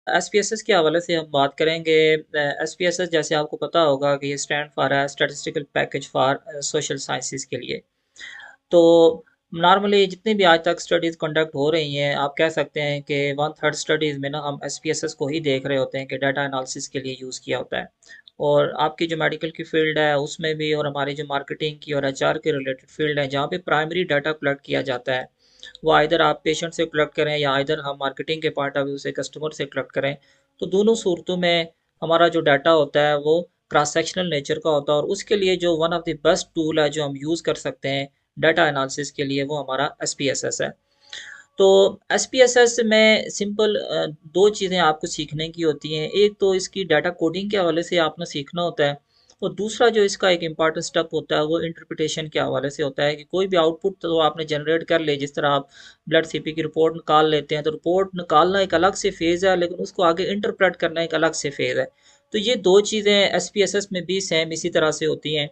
SPSS के हवाले से हम बात करेंगे। एसपीएसएस जैसे आपको पता होगा कि ये स्टैंड फॉर है statistical package for social sciences के लिए। तो नॉर्मली जितनी भी आज तक स्टडीज़ कंडक्ट हो रही हैं, आप कह सकते हैं कि वन थर्ड स्टडीज़ में ना हम एसपीएसएस को ही देख रहे होते हैं कि डाटा एनालिसिस के लिए यूज़ किया होता है। और आपकी जो मेडिकल की फील्ड है उसमें भी, और हमारी जो मार्केटिंग की और एचआर के रिलेटेड फील्ड है जहाँ पे प्राइमरी डाटा कलेक्ट किया जाता है, वो आइदर आप पेशेंट से कलेक्ट करें या आइदर हम मार्केटिंग के पॉइंट ऑफ व्यू से कस्टमर से कलेक्ट करें, तो दोनों सूरतों में हमारा जो डाटा होता है वो क्रॉस सेक्शनल नेचर का होता है। और उसके लिए जो one of the best tool है जो हम यूज़ कर सकते हैं डाटा एनालिसिस के लिए, वो हमारा एसपीएसएस है। तो एसपीएसएस में सिंपल दो चीज़ें आपको सीखने की होती हैं। एक तो इसकी डाटा कोडिंग के हवाले से आपने सीखना होता है, और दूसरा जो इसका एक इम्पॉर्टेंट स्टेप होता है वो इंटरप्रिटेशन के हवाले से होता है कि कोई भी आउटपुट तो आपने जनरेट कर ले। जिस तरह आप ब्लड सीपी की रिपोर्ट निकाल लेते हैं, तो रिपोर्ट निकालना एक अलग से फेज़ है, लेकिन उसको आगे इंटरप्रेट करना एक अलग से फेज़ है। तो ये दो चीज़ें एसपीएसएस में भी सेम इसी तरह से होती हैं।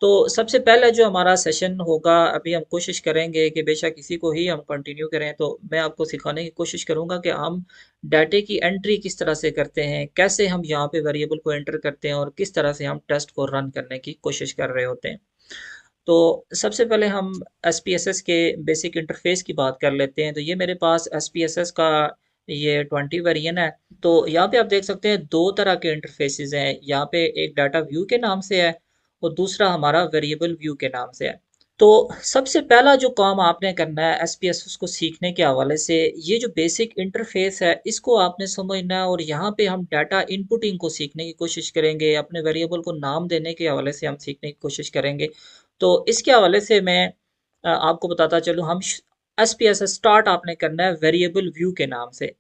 तो सबसे पहले जो हमारा सेशन होगा, अभी हम कोशिश करेंगे कि बेशक इसी को ही हम कंटिन्यू करें, तो मैं आपको सिखाने की कोशिश करूंगा कि हम डाटे की एंट्री किस तरह से करते हैं, कैसे हम यहाँ पे वेरिएबल को एंटर करते हैं, और किस तरह से हम टेस्ट को रन करने की कोशिश कर रहे होते हैं। तो सबसे पहले हम एसपीएसएस के बेसिक इंटरफेस की बात कर लेते हैं। तो ये मेरे पास एसपीएसएस का ये 20 वेरिएंट है। तो यहाँ पे आप देख सकते हैं दो तरह के इंटरफेसेस हैं। यहाँ पे एक डाटा व्यू के नाम से है और दूसरा हमारा वेरिएबल व्यू के नाम से है। तो सबसे पहला जो काम आपने करना है एसपीएसएस को सीखने के हवाले से, ये जो बेसिक इंटरफेस है इसको आपने समझना है। और यहाँ पे हम डाटा इनपुटिंग को सीखने की कोशिश करेंगे, अपने वेरिएबल को नाम देने के हवाले से हम सीखने की कोशिश करेंगे। तो इसके हवाले से मैं आपको बताता चलूँ, हम एसपीएसएस स्टार्ट आपने करना है वेरिएबल व्यू के नाम से।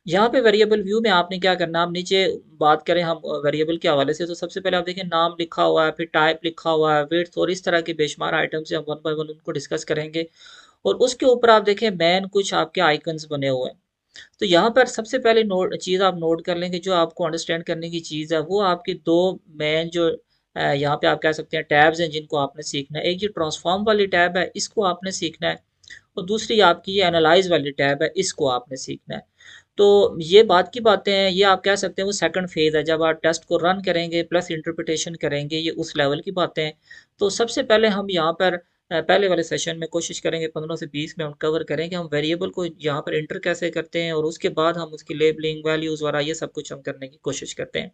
यहाँ पे वेरिएबल व्यू में आपने क्या करना है, आप नीचे बात करें हम वेरिएबल के हवाले से, तो सबसे पहले आप देखें नाम लिखा हुआ है, फिर टाइप लिखा हुआ है, वेट्स और इस तरह के बेशुमार आइटम से हम वन बाय वन उनको डिस्कस करेंगे। और उसके ऊपर आप देखें मैन कुछ आपके आइकन्स बने हुए हैं। तो यहाँ पर सबसे पहले नोट चीज़ आप नोट कर लेंगे, जो आपको अंडरस्टैंड करने की चीज़ है वो आपकी दो मेन जो यहाँ पे आप कह सकते हैं टैब्स हैं जिनको आपने सीखना है। एक जो ट्रांसफॉर्म वाली टैब है इसको आपने सीखना है, और दूसरी आपकी ये एनालाइज वाली टैब है, इसको आपने सीखना है। तो ये बात की बातें हैं, ये आप कह सकते हैं वो सेकंड फेज़ है, जब आप टेस्ट को रन करेंगे प्लस इंटरप्रिटेशन करेंगे, ये उस लेवल की बातें हैं। तो सबसे पहले हम यहाँ पर पहले वाले सेशन में कोशिश करेंगे 15 से 20 में हम कवर करेंगे हम वेरिएबल को यहाँ पर एंटर कैसे करते हैं, और उसके बाद हम उसकी लेबलिंग वैल्यूज़ वगैरह ये सब कुछ हम करने की कोशिश करते हैं।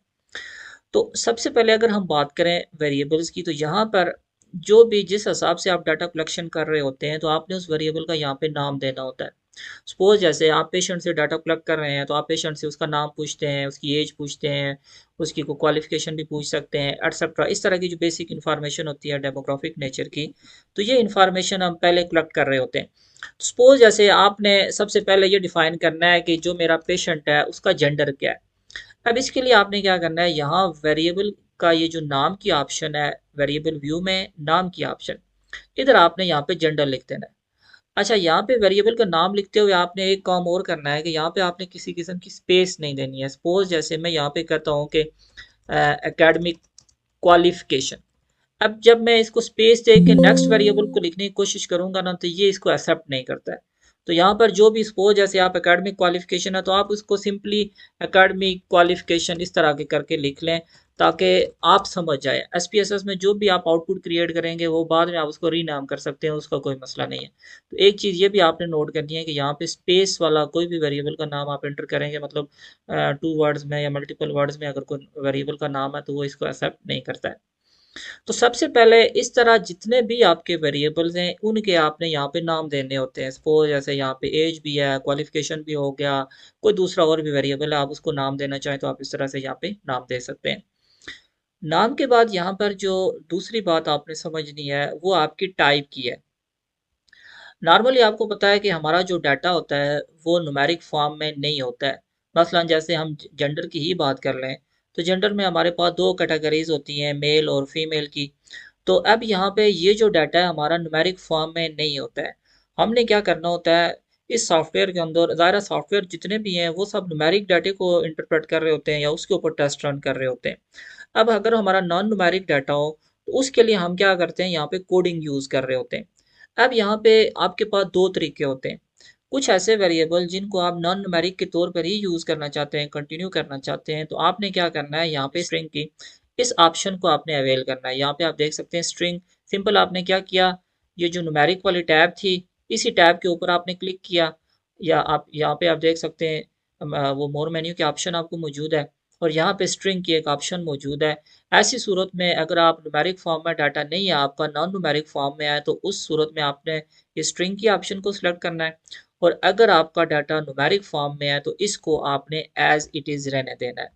तो सबसे पहले अगर हम बात करें वेरिएबल्स की, तो यहाँ पर जो भी जिस हिसाब से आप डाटा कलेक्शन कर रहे होते हैं, तो आपने उस वेरिएबल का यहाँ पे नाम देना होता है। सपोज जैसे आप पेशेंट से डाटा कलेक्ट कर रहे हैं, तो आप पेशेंट से उसका नाम पूछते हैं, उसकी एज पूछते हैं, उसकी को क्वालिफिकेशन भी पूछ सकते हैं, एटसेट्रा। इस तरह की जो बेसिक इन्फॉर्मेशन होती है डेमोग्राफिक नेचर की, तो ये इन्फॉर्मेशन हम पहले कलेक्ट कर रहे होते हैं। सपोज जैसे आपने सबसे पहले ये डिफाइन करना है कि जो मेरा पेशेंट है उसका जेंडर क्या है। अब इसके लिए आपने क्या करना है, यहाँ वेरिएबल का ये जो नाम की ऑप्शन है, वेरिएबल व्यू में नाम की ऑप्शन, इधर आपने यहाँ पे जेंडर लिख देना है। अच्छा, यहाँ पे वेरिएबल का नाम लिखते हुए आपने एक काम और करना है कि यहाँ पे आपने किसी किस्म की स्पेस नहीं देनी है। सपोज जैसे मैं यहाँ पे कहता हूँ कि एकेडमिक क्वालिफिकेशन। अब जब मैं इसको स्पेस दे के नेक्स्ट वेरिएबल को लिखने की कोशिश करूंगा ना, तो ये इसको एक्सेप्ट नहीं करता है। तो यहाँ पर जो भी सपोज जैसे आप एकेडमिक क्वालिफिकेशन है, तो आप उसको सिंपली एकेडमिक क्वालिफिकेशन इस तरह के करके लिख लें, ताकि आप समझ जाए। एसपीएसएस में जो भी आप आउटपुट क्रिएट करेंगे वो बाद में आप उसको रीनाम कर सकते हैं, उसका कोई मसला नहीं है। तो एक चीज़ ये भी आपने नोट करनी है कि यहाँ पे स्पेस वाला कोई भी वेरिएबल का नाम आप एंटर करेंगे, मतलब 2 वर्ड्स में या मल्टीपल वर्ड्स में अगर कोई वेरिएबल का नाम है, तो वो इसको एक्सेप्ट नहीं करता है। तो सबसे पहले इस तरह जितने भी आपके वेरिएबल्स हैं उनके आपने यहाँ पे नाम देने होते हैं। सपोज जैसे यहाँ पे एज भी है, क्वालिफिकेशन भी हो गया, कोई दूसरा और भी वेरिएबल है, आप उसको नाम देना चाहें तो आप इस तरह से यहाँ पे नाम दे सकते हैं। नाम के बाद यहाँ पर जो दूसरी बात आपने समझनी है वो आपकी टाइप की है। नॉर्मली आपको पता है कि हमारा जो डाटा होता है वो न्यूमेरिक फॉर्म में नहीं होता है। मसलन जैसे हम जेंडर की ही बात कर लें, तो जेंडर में हमारे पास दो कैटेगरीज होती हैं, मेल और फीमेल की। तो अब यहाँ पे ये जो डाटा है हमारा न्यूमेरिक फॉर्म में नहीं होता है। हमने क्या करना होता है, इस सॉफ्टवेयर के अंदर ज़ाहिर सॉफ्टवेयर जितने भी हैं वो सब न्यूमेरिक डाटे को इंटरप्रेट कर रहे होते हैं या उसके ऊपर टेस्ट रन कर रहे होते हैं। अब अगर हमारा नॉन न्यूमेरिक डाटा हो, तो उसके लिए हम क्या करते हैं, यहाँ पे कोडिंग यूज़ कर रहे होते हैं। अब यहाँ पे आपके पास दो तरीके होते हैं। कुछ ऐसे वेरिएबल जिनको आप नॉन न्यूमेरिक के तौर पर ही यूज़ करना चाहते हैं, कंटिन्यू करना चाहते हैं, तो आपने क्या करना है, यहाँ पे स्ट्रिंग की इस ऑप्शन को आपने अवेल करना है। यहाँ पे आप देख सकते हैं स्ट्रिंग, सिंपल आपने क्या किया, ये जो न्यूमेरिक वाली टैब थी, इसी टैब के ऊपर आपने क्लिक किया, या आप यहाँ पे आप देख सकते हैं वो मोर मेन्यू के ऑप्शन आपको मौजूद है, और यहाँ पे स्ट्रिंग की एक ऑप्शन मौजूद है। ऐसी सूरत में अगर आप न्यूमेरिक फॉर्म में डाटा नहीं है आपका, नॉन न्यूमेरिक फॉर्म में है, तो उस सूरत में आपने इस स्ट्रिंग की ऑप्शन को सिलेक्ट करना है। और अगर आपका डाटा न्यूमेरिक फॉर्म में है तो इसको आपने एज इट इज रहने देना है।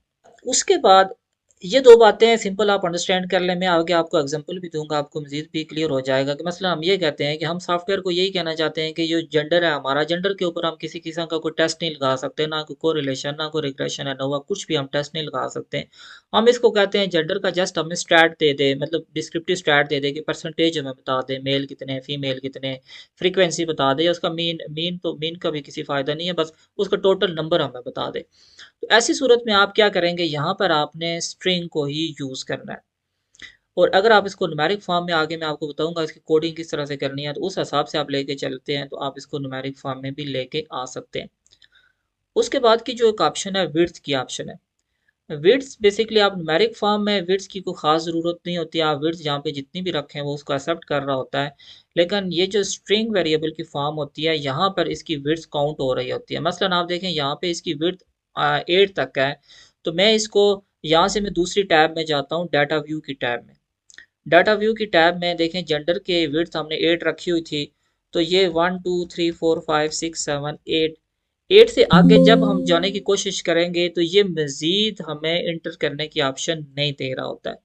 उसके बाद ये दो बातें सिंपल आप अंडरस्टैंड कर लें, मैं आगे आपको एग्जांपल भी दूंगा, आपको मजीद भी क्लियर हो जाएगा कि मसला हम ये कहते हैं कि हम सॉफ्टवेयर को यही कहना चाहते हैं कि जो जेंडर है हमारा, जेंडर के ऊपर हम किसी किस्म का कोई टेस्ट नहीं लगा सकते, ना कोई कोरिलेशन, ना कोई रिग्रेशन है, ना कुछ भी हम टेस्ट नहीं लगा सकते। हम इसको कहते हैं जेंडर का जस्ट हमें स्टैट दे दे, मतलब डिस्क्रिप्टिव स्टैट दे दे कि परसेंटेज हमें बता दे, मेल कितने फीमेल कितने, फ्रीक्वेंसी बता दे, या उसका मीन, तो मीन का भी किसी फायदा नहीं है, बस उसका टोटल नंबर हमें बता दे। तो ऐसी सूरत में आप क्या करेंगे, यहाँ पर आपने स्ट्रिंग को ही यूज करना है। और अगर आप इसको न्यूमेरिक फॉर्म में, आगे मैं आपको बताऊंगा इसकी कोडिंग किस तरह से करनी है, तो उस हिसाब से आप लेके चलते हैं तो आप इसको न्यूमेरिक फॉर्म में भी लेके आ सकते हैं। उसके बाद की जो एक ऑप्शन है विड्थ की ऑप्शन है। विड्थ बेसिकली आप न्यूमेरिक फॉर्म में विड्थ की कोई खास ज़रूरत नहीं होती, आप विड्थ जहाँ पे जितनी भी रखें वो उसको एक्सेप्ट कर रहा होता है। लेकिन ये जो स्ट्रिंग वेरिएबल की फॉर्म होती है, यहाँ पर इसकी विड्थ काउंट हो रही होती है। मसलन आप देखें यहाँ पे इसकी विड्थ 8 तक है, तो मैं इसको यहाँ से मैं दूसरी टैब में जाता हूँ, डाटा व्यू की टैब में। डाटा व्यू की टैब में देखें जेंडर के विड्थ हमने 8 रखी हुई थी, तो ये 1 2 3 4 5 6 7 8, 8 से आगे जब हम जाने की कोशिश करेंगे तो ये मजीद हमें इंटर करने की ऑप्शन नहीं दे रहा होता है।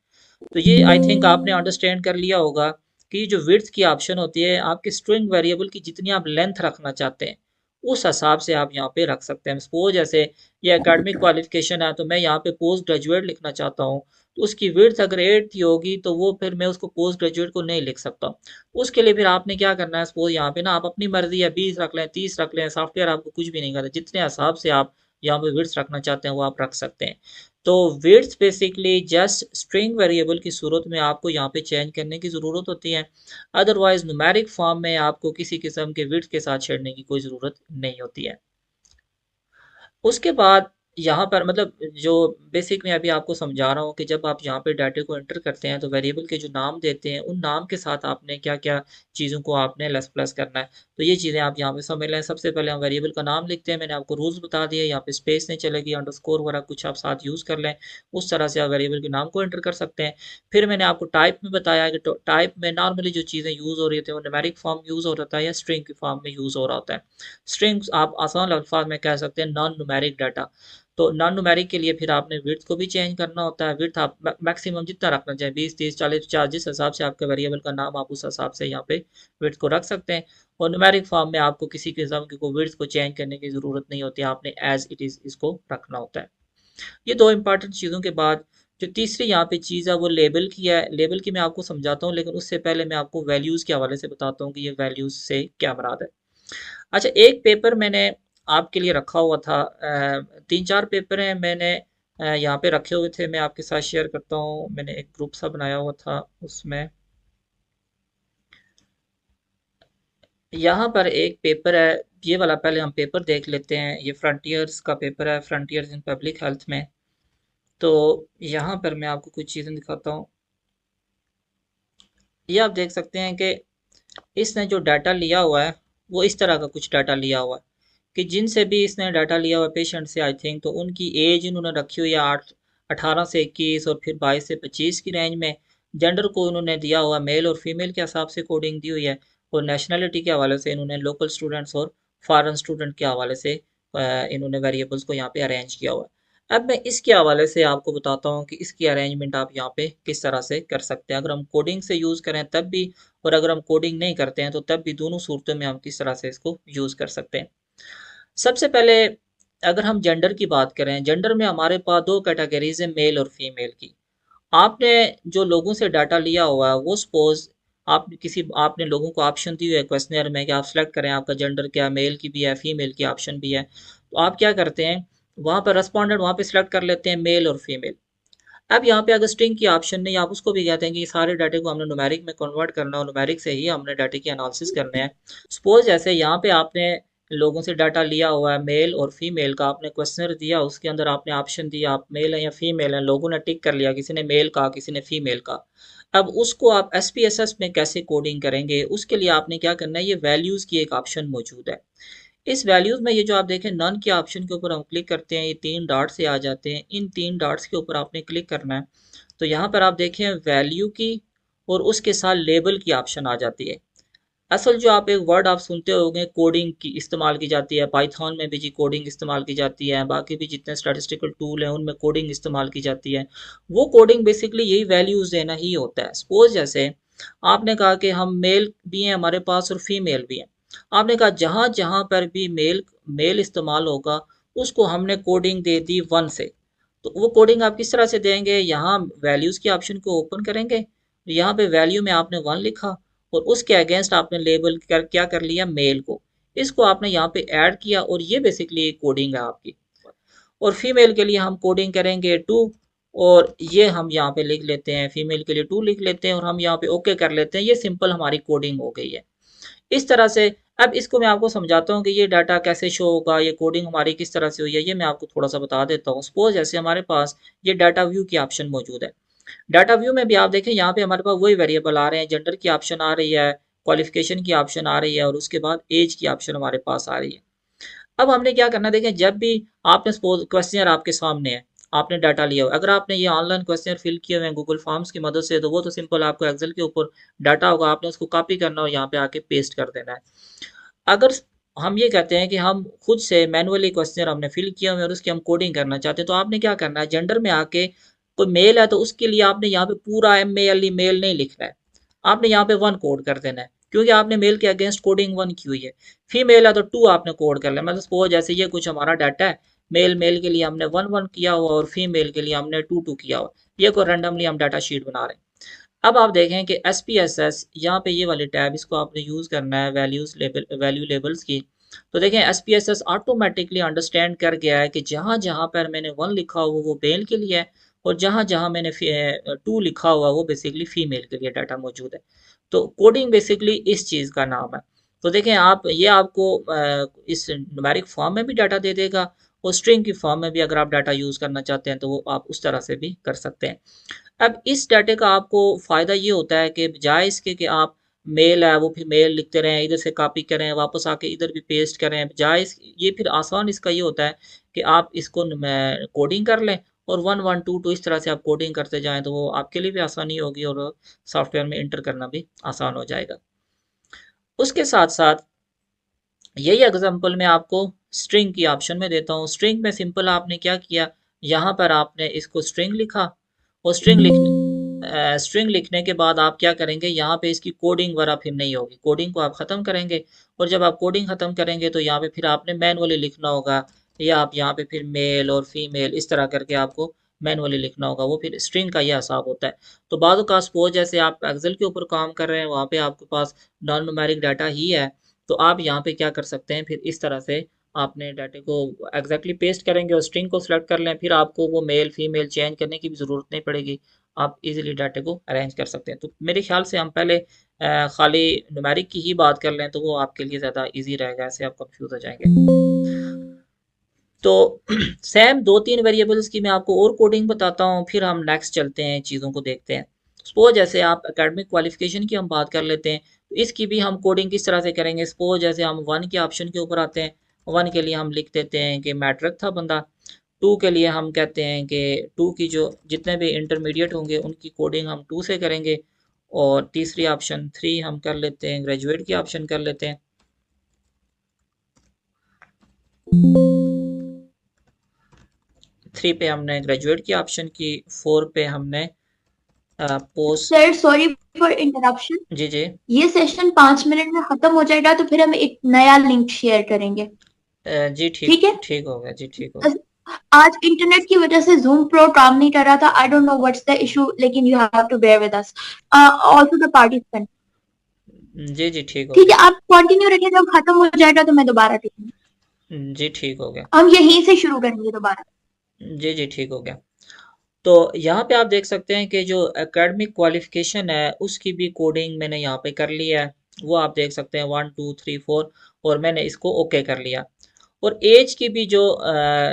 तो ये आई थिंक आपने अंडरस्टैंड कर लिया होगा कि जो विड्थ की ऑप्शन होती है, आपके स्ट्रिंग वेरिएबल की जितनी आप लेंथ रखना चाहते हैं उस हिसाब से आप यहाँ पे रख सकते हैं। सपोज जैसे ये एकेडमिक क्वालिफिकेशन है, तो मैं यहाँ पे पोस्ट ग्रेजुएट लिखना चाहता हूँ, तो उसकी विड्थ अगर 8 की होगी तो वो फिर मैं उसको पोस्ट ग्रेजुएट को नहीं लिख सकता। उसके लिए फिर आपने क्या करना है, सपोज यहाँ पे ना आप अपनी मर्जी है 20 रख लें, 30 रख लें, सॉफ्टवेयर आपको कुछ भी नहीं करता, जितने हिसाब से आप यहाँ पे विड्थ रखना चाहते हैं वो आप रख सकते हैं। तो width basically just string variable की सूरत में आपको यहाँ पे चेंज करने की ज़रूरत होती है। अदरवाइज न्यूमेरिक फॉर्म में आपको किसी किस्म के विड्थ के साथ छेड़ने की कोई ज़रूरत नहीं होती है। उसके बाद यहाँ पर मतलब जो बेसिक मैं अभी आपको समझा रहा हूँ कि जब आप यहाँ पे डाटे को एंटर करते हैं तो वेरिएबल के जो नाम देते हैं उन नाम के साथ आपने क्या क्या चीज़ों को आपने लेस प्लस करना है। तो ये चीज़ें आप यहाँ पे समझ लें। सबसे पहले हम वेरिएबल का नाम लिखते हैं, मैंने आपको रूल्स बता दिए, यहाँ पे स्पेस नहीं चलेगी, अंडरस्कोर वगैरह कुछ आप साथ यूज़ कर लें, उस तरह से आप वेरिएबल के नाम को एंटर कर सकते हैं। फिर मैंने आपको टाइप में बताया कि टाइप में नॉर्मली जो चीज़ें यूज़ हो रही होती हैं वो न्यूमेरिक फॉर्म यूज़ हो रहा है या स्ट्रिंग की फॉर्म में यूज़ हो रहा होता है। स्ट्रिंग्स आप आसान अल्फाज में कह सकते हैं नॉन न्यूमेरिक डाटा। तो नॉन न्यूमेरिक के लिए फिर आपने विड्थ को भी चेंज करना होता है। विड्थ आप मैक्सिमम जितना रखना चाहें, 20 30 40 50, जिस हिसाब से आपके वेरिएबल का नाम आप उस हिसाब से यहाँ पे विड्थ को रख सकते हैं। और न्यूमेरिक फॉर्म में आपको किसी किस्म की को विड्थ को चेंज करने की ज़रूरत नहीं होती, आपने एज इट इज़ इसको रखना होता है। ये दो इंपॉर्टेंट चीज़ों के बाद जो तीसरी यहाँ पे चीज़ है वो लेबल की है। लेबल की मैं आपको समझाता हूँ, लेकिन उससे पहले मैं आपको वैल्यूज़ के हवाले से बताता हूँ कि ये वैल्यूज़ से क्या मुराद है। अच्छा, एक पेपर मैंने आपके लिए रखा हुआ था, 3 4 पेपर हैं मैंने यहाँ पे रखे हुए थे, मैं आपके साथ शेयर करता हूँ। मैंने एक ग्रुप सा बनाया हुआ था उसमें, यहाँ पर एक पेपर है, ये वाला पहले हम पेपर देख लेते हैं। ये फ्रंटियर्स का पेपर है, फ्रंटियर्स इन पब्लिक हेल्थ में। तो यहाँ पर मैं आपको कुछ चीज़ें दिखाता हूँ। ये आप देख सकते हैं कि इसने जो डाटा लिया हुआ है वो इस तरह का कुछ डाटा लिया हुआ है कि जिनसे भी इसने डाटा लिया हुआ पेशेंट से, आई थिंक, तो उनकी एज इन्होंने रखी हुई है 18 से 21 और फिर 22 से 25 की रेंज में। जेंडर को इन्होंने दिया हुआ मेल और फीमेल के हिसाब से कोडिंग दी हुई है। और नेशनलिटी के हवाले से इन्होंने लोकल स्टूडेंट्स और फॉरेन स्टूडेंट के हवाले से इन्होंने वेरिएबल्स को यहाँ पे अरेंज किया हुआ है। अब मैं इसके हवाले से आपको बताता हूँ कि इसकी अरेंजमेंट आप यहाँ पे किस तरह से कर सकते हैं। अगर हम कोडिंग से यूज़ करें तब भी, और अगर हम कोडिंग नहीं करते हैं तो तब भी, दोनों सूरतों में हम किस तरह से इसको यूज़ कर सकते हैं। सबसे पहले अगर हम जेंडर की बात करें, जेंडर में हमारे पास दो कैटेगरीज है, मेल और फीमेल की। आपने जो लोगों से डाटा लिया हुआ है वो सपोज आपने लोगों को ऑप्शन दी हुई है क्वेश्चनर में कि आप सेलेक्ट करें आपका जेंडर क्या, मेल की भी है फीमेल की ऑप्शन भी है। तो आप क्या करते हैं, वहाँ पर रेस्पोंडेंट वहाँ पे सिलेक्ट कर लेते हैं मेल और फीमेल। अब यहाँ पे अगर स्ट्रिंग की ऑप्शन नहीं, आप उसको भी कहते हैं कि सारे डाटे को हमने न्यूमेरिक में कन्वर्ट करना है और न्यूमेरिक से ही हमने डाटे की एनालिसिस करने हैं। सपोज जैसे यहाँ पे आपने लोगों से डाटा लिया हुआ है, मेल और फीमेल का, आपने क्वेश्चनर दिया, उसके अंदर आपने ऑप्शन दिया आप मेल हैं या फीमेल हैं, लोगों ने टिक कर लिया, किसी ने मेल कहा, किसी ने फीमेल का। अब उसको आप SPSS में कैसे कोडिंग करेंगे, उसके लिए आपने क्या करना है, ये वैल्यूज़ की एक ऑप्शन मौजूद है। इस वैल्यूज़ में ये जो आप देखें नन के ऑप्शन के ऊपर हम क्लिक करते हैं, ये 3 डॉट से आ जाते हैं, इन 3 डॉट्स के ऊपर आपने क्लिक करना है। तो यहाँ पर आप देखें वैल्यू की और उसके साथ लेबल की ऑप्शन आ जाती है। असल जो आप एक वर्ड आप सुनते होंगे कोडिंग की इस्तेमाल की जाती है, पाइथन में भी जी कोडिंग इस्तेमाल की जाती है, बाकी भी जितने स्टैटिस्टिकल टूल हैं उनमें कोडिंग इस्तेमाल की जाती है। वो कोडिंग बेसिकली यही वैल्यूज़ देना ही होता है। सपोज जैसे आपने कहा कि हम मेल भी हैं हमारे पास और फीमेल भी हैं। आपने कहा जहाँ जहाँ पर भी मेल मेल इस्तेमाल होगा उसको हमने कोडिंग दे दी 1 से। तो वो कोडिंग आप किस तरह से देंगे, यहाँ वैल्यूज़ की ऑप्शन को ओपन करेंगे, यहाँ पे वैल्यू में आपने 1 लिखा और उसके अगेंस्ट आपने लेबल कर क्या कर लिया, मेल को, इसको आपने यहाँ पे ऐड किया और ये बेसिकली कोडिंग है आपकी। और फीमेल के लिए हम कोडिंग करेंगे 2 और ये हम यहाँ पे लिख लेते हैं, फीमेल के लिए 2 लिख लेते हैं और हम यहाँ पे ओके कर लेते हैं। ये सिंपल हमारी कोडिंग हो गई है इस तरह से। अब इसको मैं आपको समझाता हूँ कि ये डाटा कैसे शो होगा, ये कोडिंग हमारी किस तरह से हुई है, ये मैं आपको थोड़ा सा बता देता हूँ। सपोज जैसे हमारे पास ये डाटा व्यू की ऑप्शन मौजूद है। डाटा व्यू में भी आप देखें यहाँ पे हमारे पास वही वेरिएबल आ रहे हैं, जेंडर की ऑप्शन आ रही है, क्वालिफिकेशन की ऑप्शन आ रही है और उसके बाद एज की ऑप्शन हमारे पास आ रही है। अब हमने क्या करना है, देखें जब भी आपने सपोज क्वेश्चन आपके सामने है, आपने डाटा लिया हुआ, अगर आपने ये ऑनलाइन क्वेश्चन फिल किए हुए हैं गूगल फॉर्म्स की मदद से, तो वो तो सिंपल आपको एक्सेल के ऊपर डाटा होगा, आपने उसको कॉपी करना और यहाँ पे आके पेस्ट कर देना है। अगर हम ये कहते हैं कि हम खुद से मैनुअली क्वेश्चन हमने फिल किया हुआ है और उसकी हम कोडिंग करना चाहते हैं, तो आपने क्या करना है, जेंडर में आके कोई मेल है तो उसके लिए आपने यहाँ पे पूरा MALE मेल नहीं लिखना है, आपने यहाँ पे 1 कोड कर देना है, क्योंकि आपने मेल के अगेंस्ट कोडिंग 1 की हुई है। फीमेल है तो 2 आपने कोड कर लिया। मतलब सपोज जैसे ये कुछ हमारा डाटा है, मेल मेल के लिए हमने 1 किया हुआ और फीमेल के लिए हमने 2 किया हुआ। ये कोई रैंडमली हम डाटा शीट बना रहे हैं। अब आप देखें कि SPSS यहाँ पे ये वाली टैब, इसको आपने यूज़ करना है वैल्यूज़ लेबल, वैल्यू लेबल्स की। तो देखें SPSS ऑटोमेटिकली अंडरस्टैंड कर गया है कि जहाँ जहाँ पर मैंने 1 लिखा हुआ वो मेल के लिए है और जहाँ जहाँ मैंने 2 लिखा हुआ वो बेसिकली फीमेल के लिए डाटा मौजूद है। तो कोडिंग बेसिकली इस चीज़ का नाम है। तो देखें आप ये आपको इस न्यूमेरिक फॉर्म में भी डाटा दे देगा और स्ट्रिंग की फॉर्म में भी अगर आप डाटा यूज़ करना चाहते हैं तो वो आप उस तरह से भी कर सकते हैं। अब इस डाटे का आपको फ़ायदा ये होता है कि बजाय इसके कि आप मेल है वो फिर मेल लिखते रहें, इधर से कॉपी करें, वापस आके इधर भी पेस्ट करें, बजाय ये फिर आसान इसका ये होता है कि आप इसको कोडिंग कर लें और 1 1 2 2 इस तरह से आप कोडिंग करते जाएं, तो वो आपके लिए भी आसानी होगी और सॉफ्टवेयर में इंटर करना भी आसान हो जाएगा। उसके साथ साथ यही एग्जांपल मैं आपको स्ट्रिंग की ऑप्शन में देता हूँ। स्ट्रिंग में सिंपल आपने क्या किया, यहाँ पर आपने इसको स्ट्रिंग लिखा और स्ट्रिंग लिखने के बाद आप क्या करेंगे, यहाँ पे इसकी कोडिंग वगैरह फिर नहीं होगी, कोडिंग को आप ख़त्म करेंगे और जब आप कोडिंग ख़त्म करेंगे तो यहाँ पे फिर आपने मैनुअली लिखना होगा, या आप यहाँ पे फिर मेल और फीमेल इस तरह करके आपको मैनुअली लिखना होगा। वो फिर स्ट्रिंग का ये हिसाब होता है। तो बाद का सपोज जैसे आप एक्सेल के ऊपर काम कर रहे हैं, वहाँ पे आपके पास नॉन न्यूमेरिक डाटा ही है, तो आप यहाँ पे क्या कर सकते हैं, फिर इस तरह से आपने डाटे को एग्जैक्टली पेस्ट करेंगे और स्ट्रिंग को सिलेक्ट कर लें, फिर आपको वो मेल फीमेल चेंज करने की भी ज़रूरत नहीं पड़ेगी, आप इजीली डाटे को अरेंज कर सकते हैं। तो मेरे ख्याल से हम पहले खाली न्यूमेरिक की ही बात कर लें तो वो आपके लिए ज़्यादा इजी रहेगा, ऐसे आप कंफ्यूज हो जाएंगे। तो सेम 2 3 वेरिएबल्स की मैं आपको और कोडिंग बताता हूँ, फिर हम नेक्स्ट चलते हैं, चीज़ों को देखते हैं। सपोज जैसे आप एकेडमिक क्वालिफिकेशन की हम बात कर लेते हैं, तो इसकी भी हम कोडिंग किस तरह से करेंगे। सपोज जैसे हम 1 के ऑप्शन के ऊपर आते हैं, 1 के लिए हम लिख देते हैं कि मैट्रिक था बंदा, 2 के लिए हम कहते हैं कि 2 की जो जितने भी इंटरमीडिएट होंगे उनकी कोडिंग हम 2 से करेंगे, और तीसरी ऑप्शन 3 हम कर लेते हैं, ग्रेजुएट की ऑप्शन कर लेते हैं। 3 पे हमने ग्रेजुएट की ऑप्शन की, 4 पे हमने post. Sir sorry for interruption, जी जी। ये सेशन 5 मिनट में खत्म हो जाएगा तो फिर हम एक नया लिंक शेयर करेंगे। जी ठीक, ठीक है। ठीक हो गया जी, ठीक हो गया। आज इंटरनेट की वजह से जूम प्रो काम नहीं कर रहा था, I don't know what's the issue, लेकिन you have to bear with us, also the participant. जी जी ठीक हो ठीक गया। है, आप कंटिन्यू रखिए, जब खत्म हो जाएगा तो मैं दोबारा देखूंगी। जी ठीक हो गया। हम यहीं से शुरू करेंगे दोबारा। जी जी ठीक हो गया। तो यहाँ पे आप देख सकते हैं कि जो एकेडमिक क्वालिफिकेशन है उसकी भी कोडिंग मैंने यहाँ पे कर ली है, वो आप देख सकते हैं 1 2 3 4। और मैंने इसको ओके कर लिया। और एज की भी जो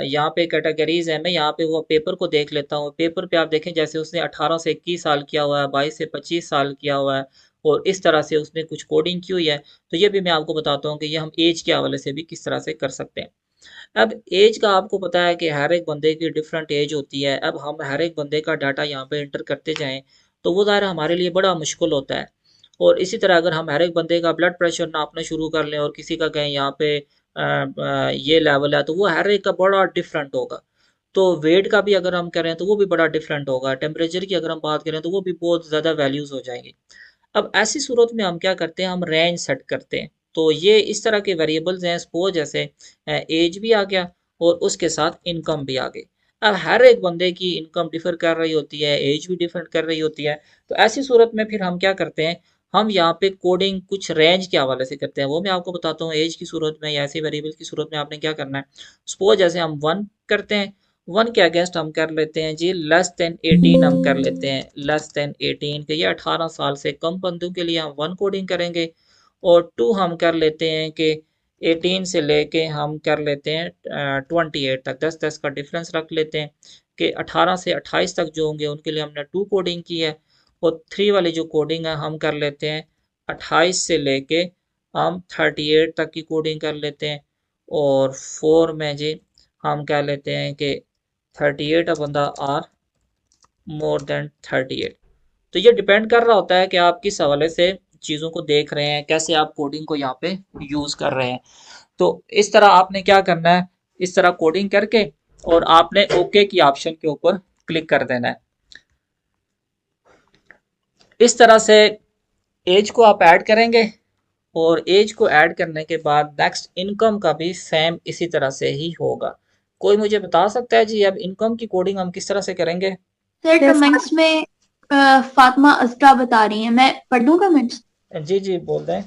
यहाँ पे कैटेगरीज है, मैं यहाँ पे वो पेपर को देख लेता हूँ। पेपर पे आप देखें जैसे उसने 18 से 21 साल किया हुआ है, 22 से 25 साल किया हुआ है, और इस तरह से उसने कुछ कोडिंग की हुई है। तो ये भी मैं आपको बताता हूँ कि ये हम एज के हवाले से भी किस तरह से कर सकते हैं। अब एज का आपको पता है कि हर एक बंदे की डिफरेंट एज होती है। अब हम हर एक बंदे का डाटा यहाँ पे एंटर करते जाएं तो वो ज़ाहिर हमारे लिए बड़ा मुश्किल होता है। और इसी तरह अगर हम हर एक बंदे का ब्लड प्रेशर नापना शुरू कर लें और किसी का कहें यहाँ पे ये लेवल है, तो वो हर एक का बड़ा डिफरेंट होगा। तो वेट का भी अगर हम करें तो वो भी बड़ा डिफरेंट होगा। टेम्परेचर की अगर हम बात करें तो वो भी बहुत ज़्यादा वैल्यूज़ हो जाएंगी। अब ऐसी सूरत में हम क्या करते हैं, हम रेंज सेट करते हैं। तो ये इस तरह के वेरिएबल्स हैं, सपोज जैसे एज भी आ गया और उसके साथ इनकम भी आ गई। अब हर एक बंदे की इनकम डिफर कर रही होती है, एज भी डिफर कर रही होती है। तो ऐसी सूरत में फिर हम क्या करते हैं, हम यहाँ पे कोडिंग कुछ रेंज के हवाले से करते हैं। वो मैं आपको बताता हूँ। एज की सूरत में या ऐसे वेरिएबल की सूरत में आपने क्या करना है, सपोज जैसे हम 1 करते हैं, 1 के अगेंस्ट हम कर लेते हैं जी लेस देन 18, हम कर लेते हैं लेस देन 18 के, ये 18 साल से कम बंदों के लिए हम 1 कोडिंग करेंगे। और 2 हम कर लेते हैं कि 18 से लेके हम कर लेते हैं 28 तक, 10-10 का डिफरेंस रख लेते हैं कि 18 से 28 तक जो होंगे उनके लिए हमने 2 कोडिंग की है। और 3 वाली जो कोडिंग है हम कर लेते हैं 28 से लेके हम 38 तक की कोडिंग कर लेते हैं। और 4 में जी हम कह लेते हैं कि 38 बंदा आर मोर देन 38। तो ये डिपेंड कर रहा होता है कि आप किस हवाले से चीज़ों को देख रहे हैं, कैसे आप कोडिंग को यहाँ पे यूज़ कर रहे हैं। तो इस तरह आपने क्या करना है, इस तरह कोडिंग करके और आपने ओके की ऑप्शन के ऊपर क्लिक कर देना है। इस तरह से एज को आप ऐड करेंगे और एज को ऐड करने के बाद नेक्स्ट इनकम का भी सेम इसी तरह से ही होगा। कोई मुझे बता सकता है जी अब इनकम की कोडिंग हम किस तरह से करेंगे? सर कमेंट्स में फातिमा अस्टा बता रही हैं, मैं पढ़ दूं कमेंट्स? जी जी बोल दें।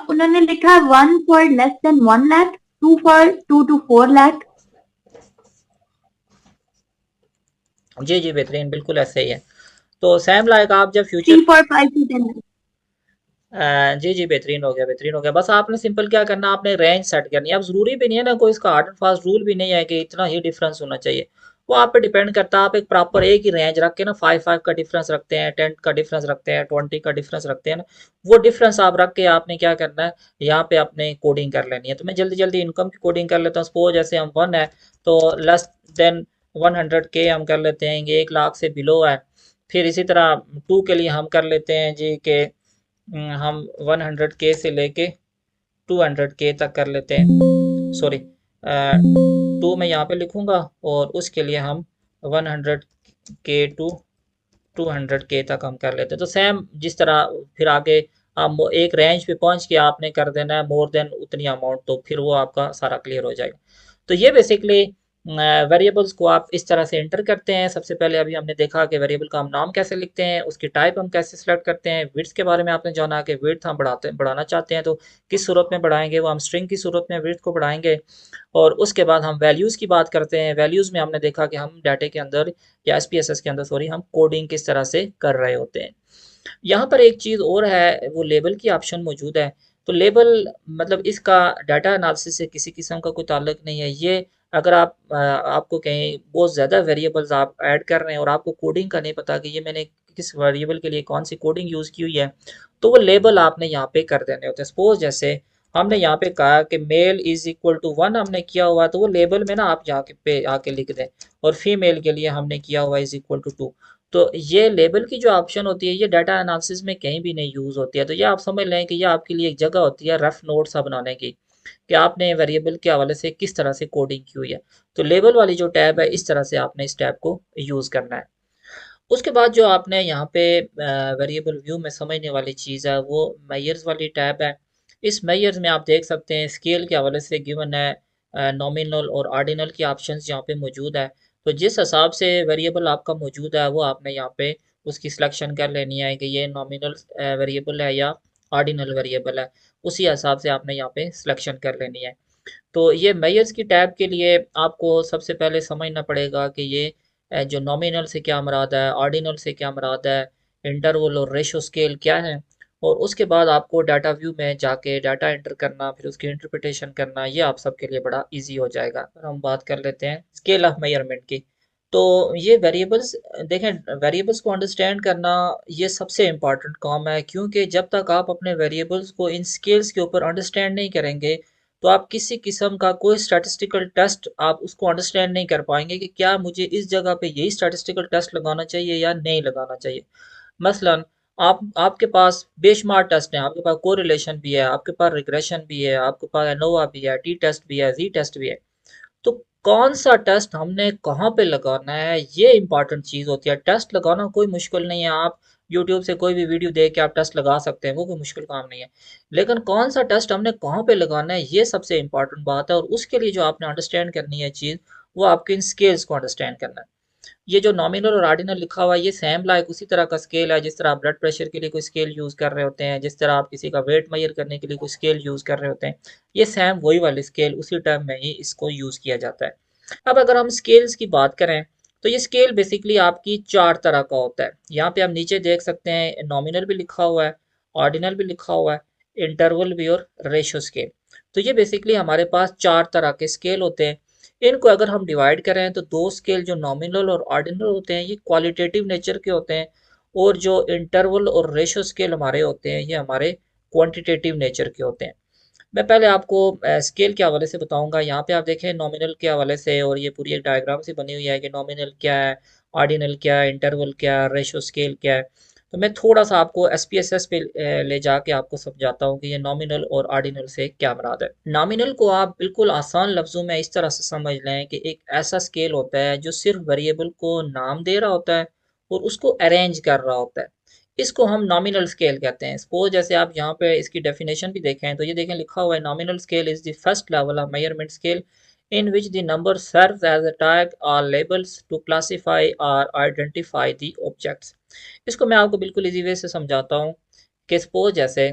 उन्होंने लिखा है 1 for less than 1 lakh, 2 for 2 to 4 lakh. जी जी बेहतरीन, बिल्कुल ऐसे ही है। तो सेम लाइक आप जब 3 फ्यूचर फॉर 5 to 10 लाख। जी जी बेहतरीन हो गया, बेहतरीन हो गया। बस आपने सिंपल क्या करना, आपने रेंज सेट करनी है। अब जरूरी भी नहीं है ना, कोई इसका हार्ड एंड फास्ट रूल भी नहीं है कि इतना ही डिफरेंस होना चाहिए। वो आप पे डिपेंड करता है। आप एक प्रॉपर एक ही रेंज रख के ना 5-5 का डिफरेंस रखते हैं, 10 का डिफरेंस रखते हैं, 20 का डिफरेंस रखते हैं ना, वो डिफरेंस आप रख के आपने क्या करना है, यहाँ पे अपने कोडिंग कर लेनी है। तो मैं जल्दी जल्दी इनकम की कोडिंग कर लेता हूँ। सपोज जैसे हम 1 है तो लेस देन 100K हम कर लेते हैं, ये 1 लाख से बिलो है। फिर इसी तरह 2 के लिए हम कर लेते हैं जी के हम 100K से लेके 200K तक कर लेते हैं। सॉरी, 2 मैं यहाँ पे लिखूंगा और उसके लिए हम 100K टू 200K तक हम कर लेते हैं। तो सेम जिस तरह फिर आगे आप एक रेंज पे पहुंच के आपने कर देना है मोर देन उतनी अमाउंट, तो फिर वो आपका सारा क्लियर हो जाएगा। तो ये बेसिकली वेरिएबल्स को आप इस तरह से एंटर करते हैं। सबसे पहले अभी हमने देखा कि वेरिएबल का हम नाम कैसे लिखते हैं, उसकी टाइप हम कैसे सिलेक्ट करते हैं। विड्थ के बारे में आपने जाना कि विड्थ हम बढ़ाना चाहते हैं तो किस सूरत में बढ़ाएंगे, वो हम स्ट्रिंग की सूरत में विड्थ को बढ़ाएंगे। और उसके बाद हम वैल्यूज़ की बात करते हैं। वैल्यूज़ में हमने देखा कि हम डाटे के अंदर या एसपीएसएस के अंदर सॉरी हम कोडिंग किस तरह से कर रहे होते हैं। यहाँ पर एक चीज़ और है, वो लेबल की ऑप्शन मौजूद है। तो लेबल मतलब इसका डाटा एनालिसिस से किसी किस्म का कोई ताल्लुक नहीं है। ये अगर आपको कहीं बहुत ज़्यादा वेरिएबल्स आप ऐड कर रहे हैं और आपको कोडिंग का नहीं पता कि ये मैंने किस वेरिएबल के लिए कौन सी कोडिंग यूज़ की हुई है, तो वो लेबल आपने यहाँ पे कर देने होते हैं। सपोज जैसे हमने यहाँ पे कहा कि मेल इज इक्वल टू 1 हमने किया हुआ है, तो वो लेबल में ना आप यहाँ पे आके लिख दें। और फीमेल के लिए हमने किया हुआ इज इक्वल टू 2। तो ये लेबल की जो ऑप्शन होती है ये डाटा एनालिसिस में कहीं भी नहीं यूज़ होती है। तो ये आप समझ लें कि ये आपके लिए एक जगह होती है रफ नोट सा बनाने की, कि आपने वेरिएबल के हवाले से किस तरह से कोडिंग की हुई है। तो लेबल वाली जो टैब है इस तरह से आपने इस टैब को यूज़ करना है। उसके बाद जो आपने यहाँ पे वेरिएबल व्यू में समझने वाली चीज़ है वो मेयर्स वाली टैब है। इस मेयर्स में आप देख सकते हैं स्केल के हवाले से गिवन है नॉमिनल और ऑर्डिनल की ऑप्शंस यहाँ पे मौजूद है। तो जिस हिसाब से वेरिएबल आपका मौजूद है वो आपने यहाँ पे उसकी सिलेक्शन कर लेनी है कि ये नॉमिनल वेरिएबल है या ऑर्डिनल वेरिएबल है। उसी हिसाब से आपने यहाँ पे सिलेक्शन कर लेनी है। तो ये मेयर्स की टैब के लिए आपको सबसे पहले समझना पड़ेगा कि ये जो नॉमिनल से क्या मुराद है, ऑर्डिनल से क्या मुराद है, इंटरवल और रेशो स्केल क्या है, और उसके बाद आपको डाटा व्यू में जाके डाटा एंटर करना, फिर उसकी इंटरप्रिटेशन करना, ये आप सबके लिए बड़ा इजी हो जाएगा। और हम बात कर लेते हैं स्केल ऑफ मेजरमेंट की। तो ये वेरिएबल्स, देखें वेरिएबल्स को अंडरस्टैंड करना ये सबसे इम्पॉर्टेंट काम है, क्योंकि जब तक आप अपने वेरिएबल्स को इन स्केल्स के ऊपर अंडरस्टैंड नहीं करेंगे तो आप किसी किस्म का कोई स्टैटिस्टिकल टेस्ट आप उसको अंडरस्टैंड नहीं कर पाएंगे कि क्या मुझे इस जगह पे यही स्टैटिस्टिकल टेस्ट लगाना चाहिए या नहीं लगाना चाहिए। मसलन आपके पास बेशुमार टेस्ट हैं, आपके पास कोरिलेशन भी है, आपके पास रिग्रेशन भी है, आपके पास एनोवा भी है, टी टेस्ट भी है, जी टेस्ट भी है। तो कौन सा टेस्ट हमने कहाँ पे लगाना है, ये इंपॉर्टेंट चीज़ होती है। टेस्ट लगाना कोई मुश्किल नहीं है, आप यूट्यूब से कोई भी वीडियो देख के आप टेस्ट लगा सकते हैं, वो कोई मुश्किल काम नहीं है। लेकिन कौन सा टेस्ट हमने कहाँ पे लगाना है, ये सबसे इंपॉर्टेंट बात है। और उसके लिए जो आपने अंडरस्टैंड करनी है चीज़, वो आपके इन स्केल्स को अंडरस्टैंड करना है। ये जो नॉमिनल और ऑर्डिनल लिखा हुआ है, ये सेम लाइक उसी तरह का स्केल है जिस तरह आप ब्लड प्रेशर के लिए कोई स्केल यूज कर रहे होते हैं, जिस तरह आप किसी का वेट मेजर करने के लिए कोई स्केल यूज कर रहे होते हैं। ये सेम वही वाली स्केल उसी टर्म में ही इसको यूज किया जाता है। अब अगर हम स्केल्स की बात करें तो ये स्केल बेसिकली आपकी चार तरह का होता है। यहाँ पे आप नीचे देख सकते हैं नॉमिनल भी लिखा हुआ है, ऑर्डिनल भी लिखा हुआ है, इंटरवल भी और रेशो स्केल। तो ये बेसिकली हमारे पास चार तरह के स्केल होते हैं। इनको अगर हम डिवाइड करें तो दो स्केल जो नॉमिनल और ऑर्डिनल होते हैं ये क्वालिटेटिव नेचर के होते हैं, और जो इंटरवल और रेशो स्केल हमारे होते हैं ये हमारे क्वांटिटेटिव नेचर के होते हैं। मैं पहले आपको स्केल के हवाले से बताऊंगा। यहाँ पे आप देखें नॉमिनल के हवाले से, और ये पूरी एक डायग्राम से बनी हुई है कि नॉमिनल क्या है, ऑर्डिनल क्या है, इंटरवल क्या है, रेशो स्केल क्या है। तो मैं थोड़ा सा आपको एसपीएसएस पे ले जाके आपको समझाता हूँ कि ये नॉमिनल और ऑर्डिनल से क्या मुराद है। नॉमिनल को आप बिल्कुल आसान लफ्जों में इस तरह से समझ लें कि एक ऐसा स्केल होता है जो सिर्फ वेरिएबल को नाम दे रहा होता है और उसको अरेंज कर रहा होता है। इसको हम नॉमिनल स्केल कहते हैं। सपोज जैसे आप यहाँ पे इसकी डेफिनेशन भी देखें तो ये देखें लिखा हुआ है, nominal scale is the first level of measurement scale in which the number serves as a tag or labels to classify or identify the objects। इसको मैं आपको बिल्कुल इजी वे से समझाता हूँ कि सपोज जैसे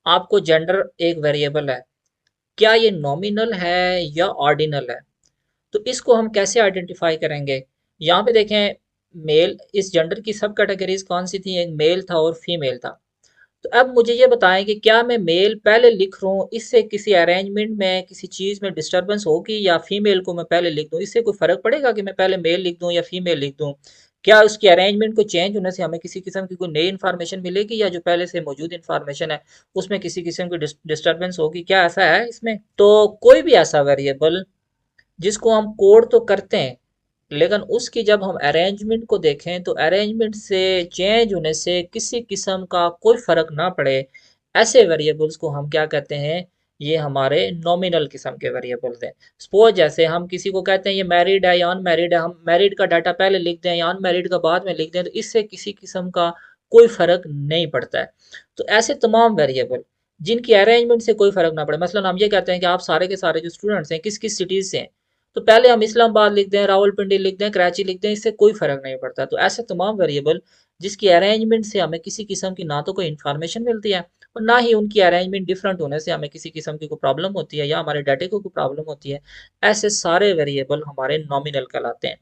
आपको जेंडर एक वेरिएबल है, क्या ये नॉमिनल है या ऑर्डिनल है, तो इसको हम कैसे आइडेंटिफाई करेंगे। यहाँ पे देखें मेल, इस जेंडर की सब कैटेगरीज कौन सी थी, एक मेल था और फीमेल था। तो अब मुझे ये बताएं कि क्या मैं मेल पहले लिख रहा हूँ, इससे किसी अरेंजमेंट में किसी चीज़ में डिस्टरबेंस होगी, या फीमेल को मैं पहले लिख दूँ, इससे कोई फ़र्क पड़ेगा कि मैं पहले मेल लिख दूँ या फीमेल लिख दूँ। क्या उसकी अरेंजमेंट को चेंज होने से हमें किसी किस्म की कोई नई इन्फॉर्मेशन मिलेगी, या जो पहले से मौजूद इन्फॉर्मेशन है उसमें किसी किस्म की डिस्टरबेंस होगी, क्या ऐसा है इसमें। तो कोई भी ऐसा वेरिएबल जिसको हम कोड तो करते हैं, लेकिन उसकी जब हम अरेंजमेंट को देखें तो अरेंजमेंट से चेंज होने से किसी किस्म का कोई फ़र्क ना पड़े, ऐसे वेरिएबल्स को हम क्या कहते हैं, ये हमारे नॉमिनल किस्म के वेरिएबल्स हैं। सपोज जैसे हम किसी को कहते हैं ये मैरिड है या अनमैरिड है, हम मैरिड का डाटा पहले लिख दें या अनमैरिड का बाद में लिख दें, तो इससे किसी किस्म का कोई फ़र्क नहीं पड़ता है। तो ऐसे तमाम वेरिएबल जिनकी अरेंजमेंट से कोई फ़र्क ना पड़े, मसलन हम ये कहते हैं कि आप सारे के सारे जो स्टूडेंट्स हैं किस किस सिटीज़ से हैं, तो पहले हम इस्लामाबाद लिख दें, रावलपिंडी लिख दें, कराची लिख दें, इससे कोई फ़र्क नहीं पड़ता। तो ऐसे तमाम वेरिएबल जिसकी अरेंजमेंट से हमें किसी किस्म की ना तो कोई इन्फॉर्मेशन मिलती है और ना ही उनकी अरेंजमेंट डिफरेंट होने से हमें किसी किस्म की कोई प्रॉब्लम होती है या हमारे डाटे को कोई प्रॉब्लम होती है, ऐसे सारे वेरिएबल हमारे नॉमिनल कहलाते हैं।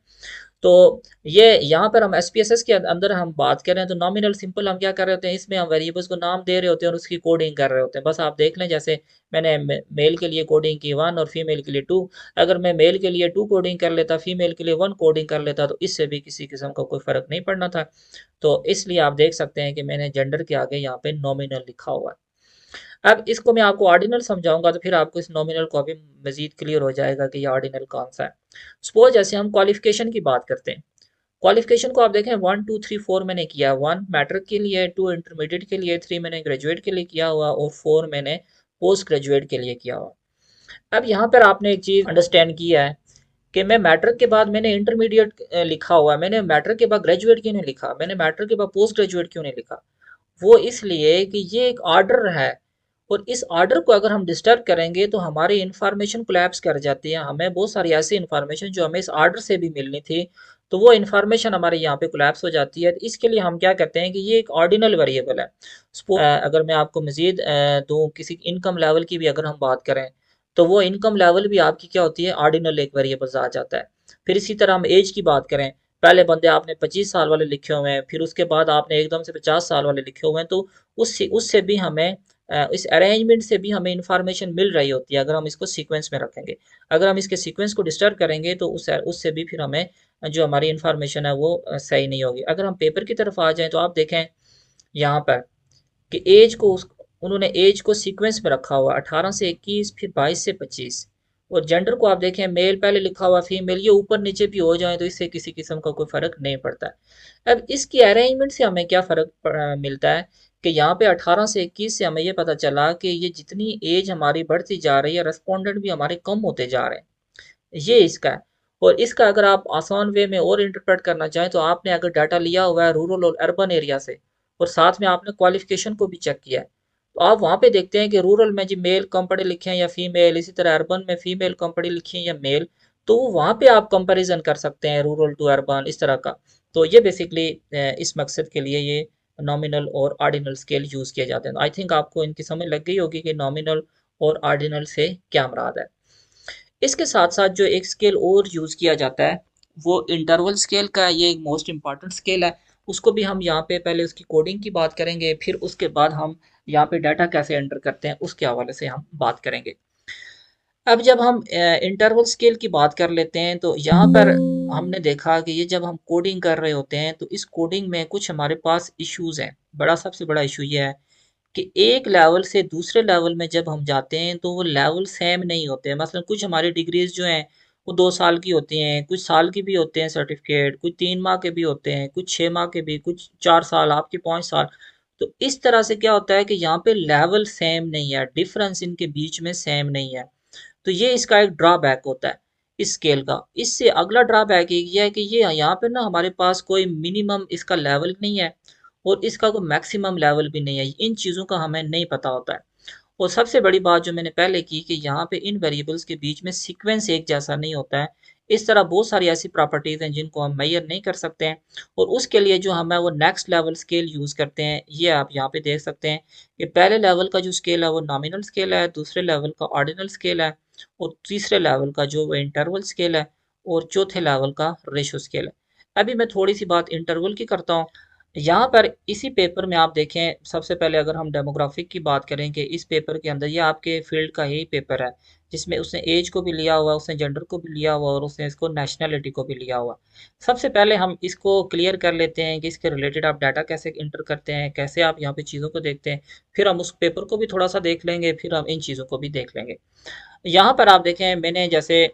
तो ये यहाँ पर हम एसपीएसएस के अंदर हम बात कर रहे हैं, तो नॉमिनल सिंपल हम क्या कर रहे होते हैं, इसमें हम वेरिएबल्स को नाम दे रहे होते हैं और उसकी कोडिंग कर रहे होते हैं। बस आप देख लें, जैसे मैंने मेल के लिए कोडिंग की 1 और फीमेल के लिए 2, अगर मैं मेल के लिए 2 कोडिंग कर लेता, फीमेल के लिए 1 कोडिंग कर लेता, तो इससे भी किसी किस्म का कोई फ़र्क नहीं पड़ना था। तो इसलिए आप देख सकते हैं कि मैंने जेंडर के आगे यहाँ पे नॉमिनल लिखा हुआ है। अब इसको मैं आपको ऑर्डिनल समझाऊंगा तो फिर आपको इस नॉमिनल को अभी मजीद क्लियर हो जाएगा कि ये ऑर्डिनल कौन सा है। सपोज जैसे हम क्वालिफिकेशन की बात करते हैं, क्वालिफिकेशन को आप देखें 1 2 3 4 मैंने किया, 1 मैट्रिक के लिए, 2 इंटरमीडिएट के लिए, 3 मैंने ग्रेजुएट के लिए किया हुआ और 4 मैंने पोस्ट ग्रेजुएट के लिए किया हुआ। अब यहाँ पर आपने एक चीज़ अंडरस्टैंड किया है कि मैं मैट्रिक के बाद मैंने इंटरमीडिएट लिखा हुआ है, मैंने मैट्रिक के बाद ग्रेजुएट क्यों नहीं लिखा, मैंने मैट्रिक के बाद पोस्ट ग्रेजुएट क्यों नहीं लिखा। वो इसलिए कि ये एक ऑर्डर है, और इस ऑर्डर को अगर हम डिस्टर्ब करेंगे तो हमारी इंफॉर्मेशन कोलैप्स कर जाती है। हमें बहुत सारी ऐसी इंफॉर्मेशन जो हमें इस ऑर्डर से भी मिलनी थी, तो वो इंफॉर्मेशन हमारे यहाँ पे कोलैप्स हो जाती है। इसके लिए हम क्या कहते हैं कि ये एक ऑर्डिनल वेरिएबल है। अगर मैं आपको मजीद दूँ, किसी इनकम लेवल की भी अगर हम बात करें तो वो इनकम लेवल भी आपकी क्या होती है, ऑर्डिनल एक वेरिएबल आ जाता है। फिर इसी तरह हम एज की बात करें, पहले बंदे आपने 25 साल वाले लिखे हुए हैं, फिर उसके बाद आपने एकदम से 50 साल वाले लिखे हुए हैं, तो उससे उससे भी हमें इस अरेंजमेंट से भी हमें इंफॉर्मेशन मिल रही होती है, अगर हम इसको सीक्वेंस में रखेंगे। अगर हम इसके सीक्वेंस को डिस्टर्ब करेंगे तो उससे भी फिर हमें जो हमारी इंफॉर्मेशन है वो सही नहीं होगी। अगर हम पेपर की तरफ आ जाएं तो आप देखें यहाँ पर कि उन्होंने एज को सीक्वेंस में रखा हुआ, 18 से 21, फिर 22 से 25। और जेंडर को आप देखें, मेल पहले लिखा हुआ, फीमेल, ये ऊपर नीचे भी हो जाए तो इससे किसी किस्म का कोई फर्क नहीं पड़ता है। अब इसकी अरेंजमेंट से हमें क्या फर्क मिलता है कि यहाँ पे 18 से 21 से हमें ये पता चला कि ये जितनी एज हमारी बढ़ती जा रही है, रेस्पोंडेंट भी हमारे कम होते जा रहे हैं, ये इसका है। और इसका अगर आप आसान वे में और इंटरप्रेट करना चाहें तो आपने अगर डाटा लिया हुआ है रूरल और अर्बन एरिया से, और साथ में आपने क्वालिफिकेशन को भी चेक किया है, तो आप वहाँ पे देखते हैं कि रूरल में जी मेल कम पढ़े लिखे हैं या फीमेल, इसी तरह अर्बन में फीमेल कम पढ़ी लिखी हैं या मेल, तो वहाँ पे आप कंपैरिजन कर सकते हैं रूरल टू अर्बन इस तरह का। तो ये बेसिकली इस मकसद के लिए ये नॉमिनल और ऑर्डिनल स्केल यूज़ किए जाते हैं। आई थिंक आपको इनकी समझ लग गई होगी कि नॉमिनल और ऑर्डिनल से क्या मुराद है। इसके साथ साथ जो एक स्केल और यूज़ किया जाता है वो इंटरवल स्केल का है। ये एक मोस्ट इंपॉर्टेंट स्केल है। उसको भी हम यहाँ पे पहले उसकी कोडिंग की बात करेंगे, फिर उसके बाद हम यहाँ पे डाटा कैसे एंटर करते हैं उसके हवाले से हम बात करेंगे। अब जब हम इंटरवल स्केल की बात कर लेते हैं तो यहाँ पर हमने देखा कि ये जब हम कोडिंग कर रहे होते हैं तो इस कोडिंग में कुछ हमारे पास इश्यूज हैं। सबसे बड़ा इशू ये है कि एक लेवल से दूसरे लेवल में जब हम जाते हैं तो वो लेवल सेम नहीं होते हैं। मसलन कुछ हमारी डिग्रीज जो हैं वो 2 साल की होती हैं, कुछ साल की भी होते हैं सर्टिफिकेट, कुछ 3 माह के भी होते हैं, कुछ 6 माह के भी, कुछ 4 साल, आपके 5 साल। तो इस तरह से क्या होता है कि यहाँ पे लेवल सेम नहीं है, डिफरेंस इनके बीच में सेम नहीं है। तो ये इसका एक ड्रॉबैक होता है इस स्केल का। इससे अगला ड्रॉबैक ये है कि ये यहाँ पे ना हमारे पास कोई मिनिमम इसका लेवल नहीं है और इसका कोई मैक्सिमम लेवल भी नहीं है। इन चीज़ों का हमें नहीं पता होता है। और सबसे बड़ी बात जो मैंने पहले की कि यहाँ पे इन वेरिएबल्स के बीच में सीक्वेंस एक जैसा नहीं होता है। इस तरह बहुत सारी ऐसी प्रॉपर्टीज हैं जिनको हम मेजर नहीं कर सकते हैं, और उसके लिए जो हम है वो नेक्स्ट लेवल स्केल यूज़ करते हैं। ये आप यहाँ पे देख सकते हैं कि पहले लेवल का जो स्केल है वो नॉमिनल स्केल है, दूसरे लेवल का ऑर्डिनल स्केल है, और तीसरे लेवल का जो इंटरवल स्केल है, और चौथे लेवल का रेशो स्केल है। अभी मैं थोड़ी सी बात इंटरवल की करता हूँ। यहाँ पर इसी पेपर में आप देखें, सबसे पहले अगर हम डेमोग्राफिक की बात करें कि इस पेपर के अंदर, ये आपके फील्ड का यही पेपर है जिसमें उसने एज को भी लिया हुआ, उसने जेंडर को भी लिया हुआ, और उसने इसको नेशनैलिटी को भी लिया हुआ। सबसे पहले हम इसको क्लियर कर लेते हैं कि इसके रिलेटेड आप डाटा कैसे इंटर करते हैं, कैसे आप यहाँ पे चीज़ों को देखते हैं। फिर हम उस पेपर को भी थोड़ा सा देख लेंगे, फिर हम इन चीज़ों को भी देख लेंगे। यहाँ पर आप देखें, मैंने जैसे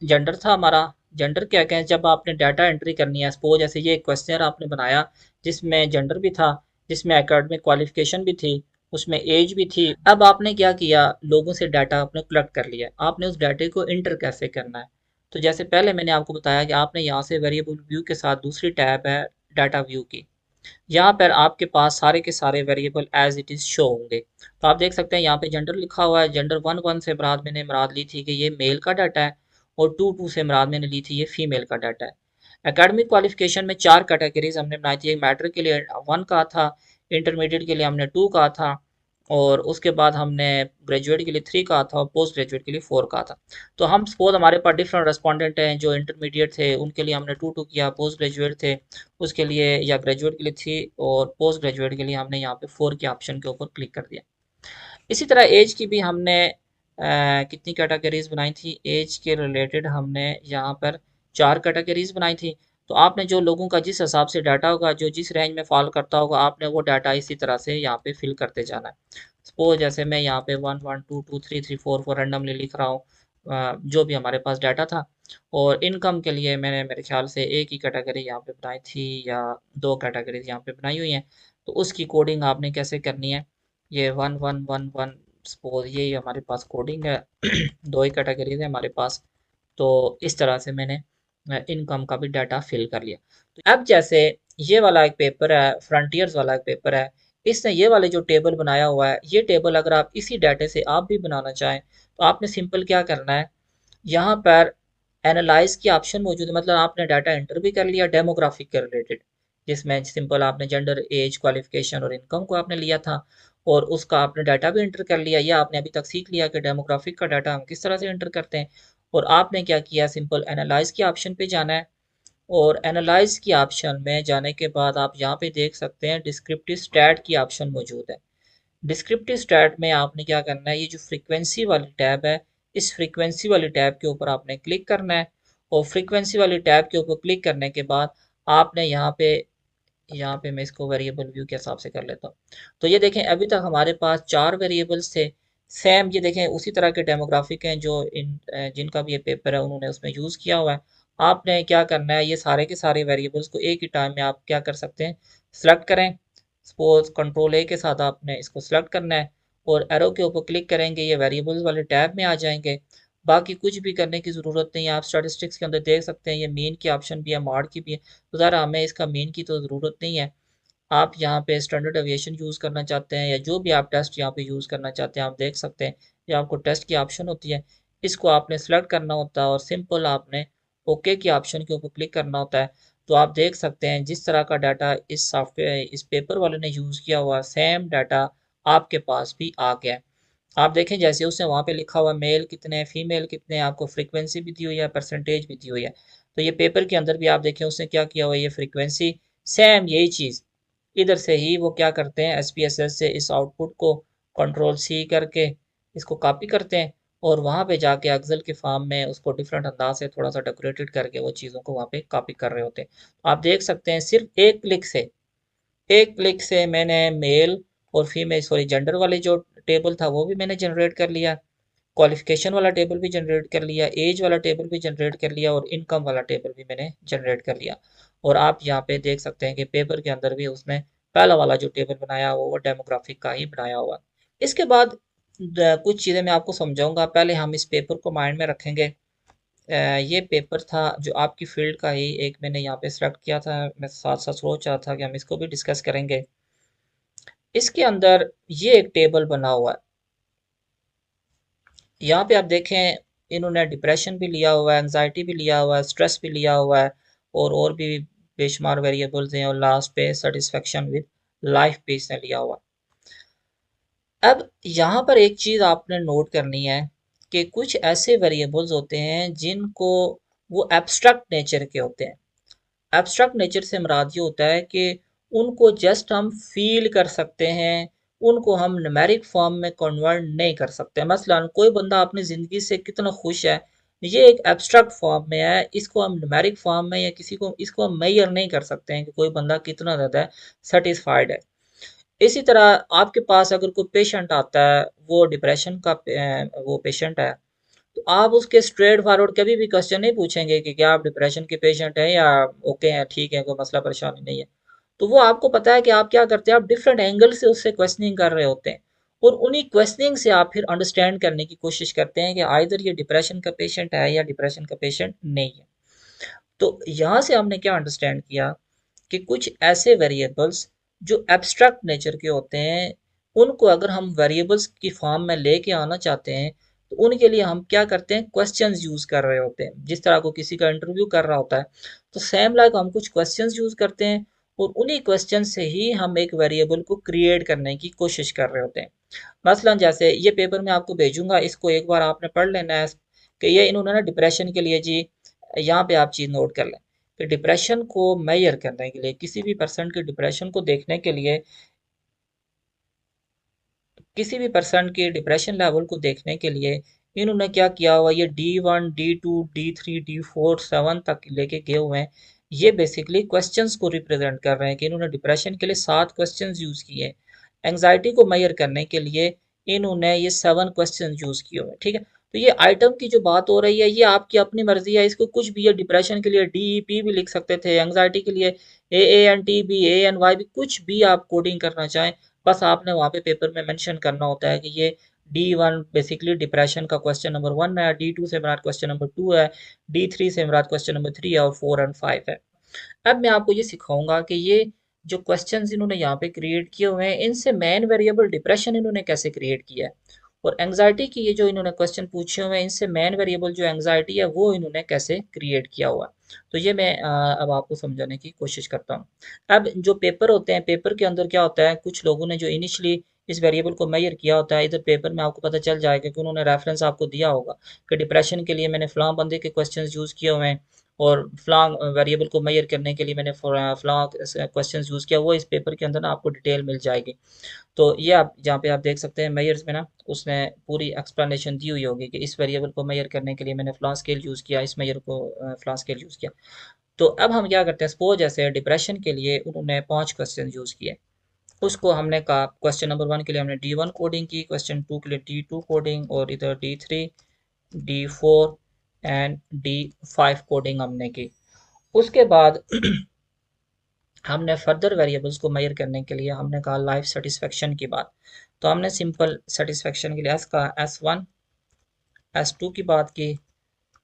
जेंडर था हमारा, जेंडर क्या कहें, जब आपने डाटा एंट्री करनी है, सपोज जैसे ये क्वेश्चन आपने बनाया जिसमें जेंडर भी था, जिसमें एकेडमिक क्वालिफिकेशन भी थी, उसमें एज भी थी। अब आपने क्या किया, लोगों से डाटा आपने कलेक्ट कर लिया, आपने उस डाटे को इंटर कैसे करना है। तो जैसे पहले मैंने आपको बताया कि आपने यहाँ से वेरिएबल व्यू के साथ दूसरी टैब है डाटा व्यू की, यहाँ पर आपके पास सारे के सारे variable as it is show होंगे। तो आप देख सकते हैं यहाँ पे जेंडर लिखा हुआ है। जेंडर 1 से मुराद ली थी कि ये मेल का डाटा है, और 2 से मुराद मैंने ली थी ये फीमेल का डाटा है। एकेडमिक क्वालिफिकेशन में 4 कैटेगरीज हमने बनाई थी। एक मैट्रिक के लिए 1 कहा था, इंटरमीडिएट के लिए हमने 2 कहा था, और उसके बाद हमने ग्रेजुएट के लिए 3 कहा था, और पोस्ट ग्रेजुएट के लिए 4 कहा था। तो हम सपोज हमारे पास डिफरेंट रेस्पोंडेंट हैं, जो इंटरमीडिएट थे उनके लिए हमने 2 किया, पोस्ट ग्रेजुएट थे उसके लिए या ग्रेजुएट के लिए 3, और पोस्ट ग्रेजुएट के लिए हमने यहाँ पे 4 के ऑप्शन के ऊपर क्लिक कर दिया। इसी तरह एज की भी हमने कितनी कैटेगरीज बनाई थी, एज के रिलेटेड हमने यहाँ पर 4 कैटेगरीज बनाई थी। तो आपने जो लोगों का जिस हिसाब से डाटा होगा, जो जिस रेंज में फॉल करता होगा, आपने वो डाटा इसी तरह से यहाँ पे फिल करते जाना है। सपोज जैसे मैं यहाँ पे 1 1 2 2 3 3 4 4 रैंडमली लिख रहा हूँ, जो भी हमारे पास डाटा था। और इनकम के लिए मैंने मेरे ख्याल से एक ही कैटेगरी यहाँ पे बनाई थी, या 2 कैटेगरीज यहाँ पे बनाई हुई हैं। तो उसकी कोडिंग आपने कैसे करनी है, ये 1 1 1 1, सपोज ये हमारे पास कोडिंग है। 2 ही कैटेगरीज है हमारे पास। तो इस तरह से मैंने इनकम का भी डाटा फिल कर लिया। तो अब जैसे ये वाला एक पेपर है, फ्रंटियर्स वाला एक पेपर है, इसने ये वाले जो टेबल बनाया हुआ है, ये टेबल अगर आप इसी डाटे से आप भी बनाना चाहें तो आपने सिंपल क्या करना है, यहाँ पर एनालाइज की ऑप्शन मौजूद है। मतलब आपने डाटा एंटर भी कर लिया डेमोग्राफिक के रिलेटेड, जिसमें सिंपल आपने जेंडर, एज, क्वालिफिकेशन और इनकम को आपने लिया था, और उसका आपने डाटा भी एंटर कर लिया। या आपने अभी तक सीख लिया कि डेमोग्राफिक का डाटा हम किस तरह से एंटर करते हैं। और आपने क्या किया, सिंपल एनालाइज के ऑप्शन पे जाना है, और एनालाइज की ऑप्शन में जाने के बाद आप यहाँ पे देख सकते हैं डिस्क्रिप्टिव स्टैट की ऑप्शन मौजूद है। डिस्क्रिप्टिव स्टैट में आपने क्या करना है, ये जो फ्रीक्वेंसी वाली टैब है, इस फ्रीक्वेंसी वाली टैब के ऊपर आपने क्लिक करना है। और फ्रीक्वेंसी वाली टैब के ऊपर क्लिक करने के बाद आपने यहाँ पे मैं इसको वेरिएबल व्यू के हिसाब से कर लेता हूँ। तो ये देखें अभी तक हमारे पास 4 वेरिएबल्स थे। सेम ये देखें उसी तरह के डेमोग्राफिक हैं जो जिनका भी ये पेपर है उन्होंने उसमें यूज़ किया हुआ है। आपने क्या करना है, ये सारे के सारे वेरिएबल्स को एक ही टाइम में आप क्या कर सकते हैं, सेलेक्ट करें। सपोज कंट्रोल ए के साथ आपने इसको सेलेक्ट करना है और एरो के ऊपर क्लिक करेंगे, ये वेरिएबल्स वाले टैब में आ जाएंगे। बाकी कुछ भी करने की ज़रूरत नहीं है। आप स्टैटिस्टिक्स के अंदर देख सकते हैं ये मीन की ऑप्शन भी है, मॉड की भी है। तो ज़रा हमें इसका मीन की तो ज़रूरत नहीं है। आप यहाँ पे स्टैंडर्ड एविएशन यूज़ करना चाहते हैं या जो भी आप टेस्ट यहाँ पे यूज़ करना चाहते हैं, आप देख सकते हैं ये आपको टेस्ट की ऑप्शन होती है। इसको आपने सेलेक्ट करना होता है और सिंपल आपने ओके की ऑप्शन के ऊपर क्लिक करना होता है। तो आप देख सकते हैं जिस तरह का डाटा इस सॉफ्टवेयर इस पेपर वाले ने यूज़ किया हुआ सेम डाटा आपके पास भी आ गया है। आप देखें जैसे उसने वहाँ पे लिखा हुआ मेल कितने फीमेल कितने, आपको फ्रीक्वेंसी भी दी हुई है, परसेंटेज भी दी हुई है। तो ये पेपर के अंदर भी आप देखें उसने क्या किया हुआ है, ये फ्रीक्वेंसी सेम यही चीज़ इधर से ही वो क्या करते हैं, एसपीएसएस से इस आउटपुट को कंट्रोल सी करके इसको कॉपी करते हैं और वहाँ पे जाके एक्सेल के फॉर्म में उसको डिफरेंट अंदाज से थोड़ा सा डेकोरेटेड करके वो चीज़ों को वहाँ पे कॉपी कर रहे होते हैं। आप देख सकते हैं सिर्फ एक क्लिक से मैंने मेल और फीमेल सॉरी जेंडर वाले जो टेबल था वो भी मैंने जनरेट कर लिया, क्वालिफिकेशन वाला टेबल भी जनरेट कर लिया, एज वाला टेबल भी जनरेट कर लिया और इनकम वाला टेबल भी मैंने जनरेट कर लिया। और आप यहाँ पे देख सकते हैं कि पेपर के अंदर भी उसने पहला वाला जो टेबल बनाया वो डेमोग्राफिक का ही बनाया हुआ। इसके बाद कुछ चीज़ें मैं आपको समझाऊंगा, पहले हम इस पेपर को माइंड में रखेंगे। ये पेपर था जो आपकी फील्ड का ही एक मैंने यहाँ पे सेलेक्ट किया था, मैं साथ साथ सोच रहा था कि हम इसको भी डिस्कस करेंगे। इसके अंदर ये एक टेबल बना हुआ है, यहाँ पे आप देखें इन्होंने डिप्रेशन भी लिया हुआ है, एंजाइटी भी लिया हुआ है, स्ट्रेस भी लिया हुआ है और भी बेशुमार वेरिएबल्स हैं और लास्ट पे सेटिस्फेक्शन विद लाइफ भी इसने लिया हुआ। अब यहाँ पर एक चीज़ आपने नोट करनी है कि कुछ ऐसे वेरिएबल्स होते हैं जिनको वो एब्स्ट्रैक्ट नेचर के होते हैं। एब्स्ट्रैक्ट नेचर से मुराद ये होता है कि उनको जस्ट हम फील कर सकते हैं, उनको हम न्यूमेरिक फॉर्म में कन्वर्ट नहीं कर सकते। मसलन कोई बंदा अपनी ज़िंदगी से कितना खुश है, ये एक एब्स्ट्रैक्ट फॉर्म में है, इसको हम न्यूमेरिक फॉर्म में या किसी को इसको हम मेजर नहीं कर सकते हैं कि कोई बंदा कितना ज़्यादा सेटिस्फाइड है। इसी तरह आपके पास अगर कोई पेशेंट आता है, वो डिप्रेशन का वो पेशेंट है, तो आप उसके स्ट्रेट फॉरवर्ड कभी भी क्वेश्चन नहीं पूछेंगे कि क्या आप डिप्रेशन के पेशेंट हैं या ओके हैं, ठीक है, कोई मसला परेशानी नहीं है। तो वो आपको पता है कि आप क्या करते हैं, आप डिफरेंट एंगल से उससे क्वेश्चनिंग कर रहे होते हैं और उन्हीं क्वेश्चनिंग से आप फिर अंडरस्टैंड करने की कोशिश करते हैं कि आइदर ये डिप्रेशन का पेशेंट है या डिप्रेशन का पेशेंट नहीं है। तो यहाँ से हमने क्या अंडरस्टैंड किया कि कुछ ऐसे वेरिएबल्स जो एब्स्ट्रैक्ट नेचर के होते हैं, उनको अगर हम वेरिएबल्स की फॉर्म में लेके आना चाहते हैं तो उनके लिए हम क्या करते हैं, क्वेश्चंस यूज कर रहे होते हैं। जिस तरह को किसी का इंटरव्यू कर रहा होता है तो सेम लाइक हम कुछ क्वेश्चंस यूज करते हैं और उन्हीं क्वेश्चन से ही हम एक वेरिएबल को क्रिएट करने की कोशिश कर रहे होते हैं। मसलन जैसे ये पेपर मैं आपको भेजूंगा, इसको एक बार आपने पढ़ लेना है कि ये इन्होंने ना डिप्रेशन के लिए जी, यहाँ पे आप चीज़ नोट कर लें कि डिप्रेशन को मेजर करने के लिए, किसी भी पर्सन के डिप्रेशन को देखने के लिए, किसी भी पर्सन के डिप्रेशन लेवल को देखने के लिए इन्होंने क्या किया हुआ, ये D1 D2 D3 D4 7 तक लेके गए हुए हैं। ये बेसिकली क्वेश्चंस को रिप्रेजेंट कर रहे हैं कि इन्होंने डिप्रेशन के लिए 7 क्वेश्चंस यूज किए हैं। एंजाइटी को मेजर करने के लिए इन्होंने ये 7 क्वेश्चन यूज किए हुए हैं। ठीक है, तो ये आइटम की जो बात हो रही है ये आपकी अपनी मर्जी है, इसको कुछ भी, ये डिप्रेशन के लिए DEP भी लिख सकते थे, एंजाइटी के लिए AANT भी, ANY भी, कुछ भी आप कोडिंग करना चाहें, बस आपने वहाँ पे पेपर में मेंशन करना होता है कि ये D1 बेसिकली डिप्रेशन का क्वेश्चन नंबर 1 है, D2 से मुराद क्वेश्चन नंबर 2 है, D3 से मुराद क्वेश्चन नंबर 3 है और 4 एंड 5 है। अब मैं आपको ये सिखाऊंगा कि ये जो क्वेश्चंस इन्होंने यहाँ पे क्रिएट किए हुए हैं इनसे मेन वेरिएबल डिप्रेशन इन्होंने कैसे क्रिएट किया है और एंजाइटी की ये जो इन्होंने क्वेश्चन पूछे हुए हैं इनसे मेन वेरिएबल जो एंजाइटी है वो इन्होंने कैसे क्रिएट किया हुआ है। तो ये मैं अब आपको समझाने की कोशिश करता हूँ। अब जो पेपर होते हैं, पेपर के अंदर क्या होता है, कुछ लोगों ने जो इनिशियली इस वेरिएबल को मेजर किया होता है, इधर पेपर में आपको पता चल जाएगा कि उन्होंने रेफरेंस आपको दिया होगा कि डिप्रेशन के लिए मैंने फलां बंदे के क्वेश्चंस यूज़ किए हुए हैं और फ्लॉन्ग वेरिएबल को मेजर करने के लिए मैंने फ्लॉन्ग क्वेश्चन यूज़ किया, वो इस पेपर के अंदर ना आपको डिटेल मिल जाएगी। तो ये आप जहाँ पे आप देख सकते हैं मेयर्स में ना, उसने पूरी एक्सप्लेनेशन दी हुई होगी कि इस वेरिएबल को मेजर करने के लिए मैंने फ्लॉ स्केल यूज़ किया, इस मेजर को फ्लॉ स्केल यूज़ किया। तो अब हम क्या करते हैं, सपोज जैसे डिप्रेशन के लिए उन्होंने 5 क्वेश्चन यूज़ किए, उसको हमने कहा क्वेश्चन नंबर 1 के लिए हमने D1 कोडिंग की, क्वेश्चन 2 के लिए D2 कोडिंग, और इधर D3, D4 and D5 coding हमने की। उसके बाद हमने फर्दर वेरिएबल्स को मेजर करने के लिए हमने कहा लाइफ सेटिस्फेक्शन की बात। तो हमने सिंपल सेटिस्फेक्शन के लिए एस का S1 S2 की बात की,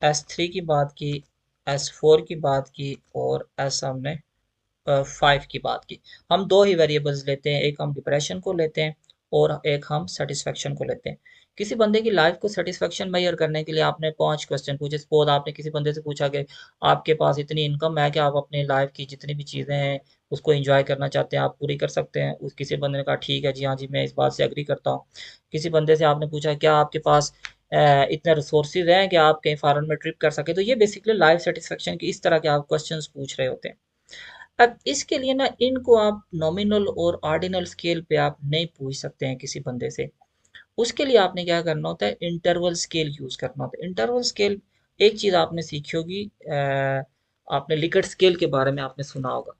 S3 की बात की, S4 की बात की, और S हमने 5 की बात की। हम दो ही वेरिएबल्स लेते हैं, एक हम डिप्रेशन को लेते हैं और एक हम सेटिस्फेक्शन को लेते हैं। किसी बंदे की लाइफ को सेटिस्फेक्शन मेजर करने के लिए आपने 5 क्वेश्चन पूछे। सपोज आपने किसी बंदे से पूछा कि आपके पास इतनी इनकम है कि आप अपनी लाइफ की जितनी भी चीज़ें हैं उसको एंजॉय करना चाहते हैं, आप पूरी कर सकते हैं। उस किसी बंदे ने कहा ठीक है जी, हाँ जी, मैं इस बात से एग्री करता हूँ। किसी बंदे से आपने पूछा क्या आपके पास इतने रिसोर्सेज हैं कि आप कहीं फॉरेन में ट्रिप कर सके। तो ये बेसिकली लाइफ सेटिस्फेक्शन की इस तरह के आप क्वेश्चन पूछ रहे होते हैं। अब इसके लिए ना इनको आप नॉमिनल और ऑर्डिनल स्केल पे आप नहीं पूछ सकते हैं किसी बंदे से। उसके लिए आपने क्या करना होता है, इंटरवल स्केल यूज करना होता है। इंटरवल स्केल एक चीज आपने सीखी होगी, आपने लिकर्ट स्केल के बारे में आपने सुना होगा।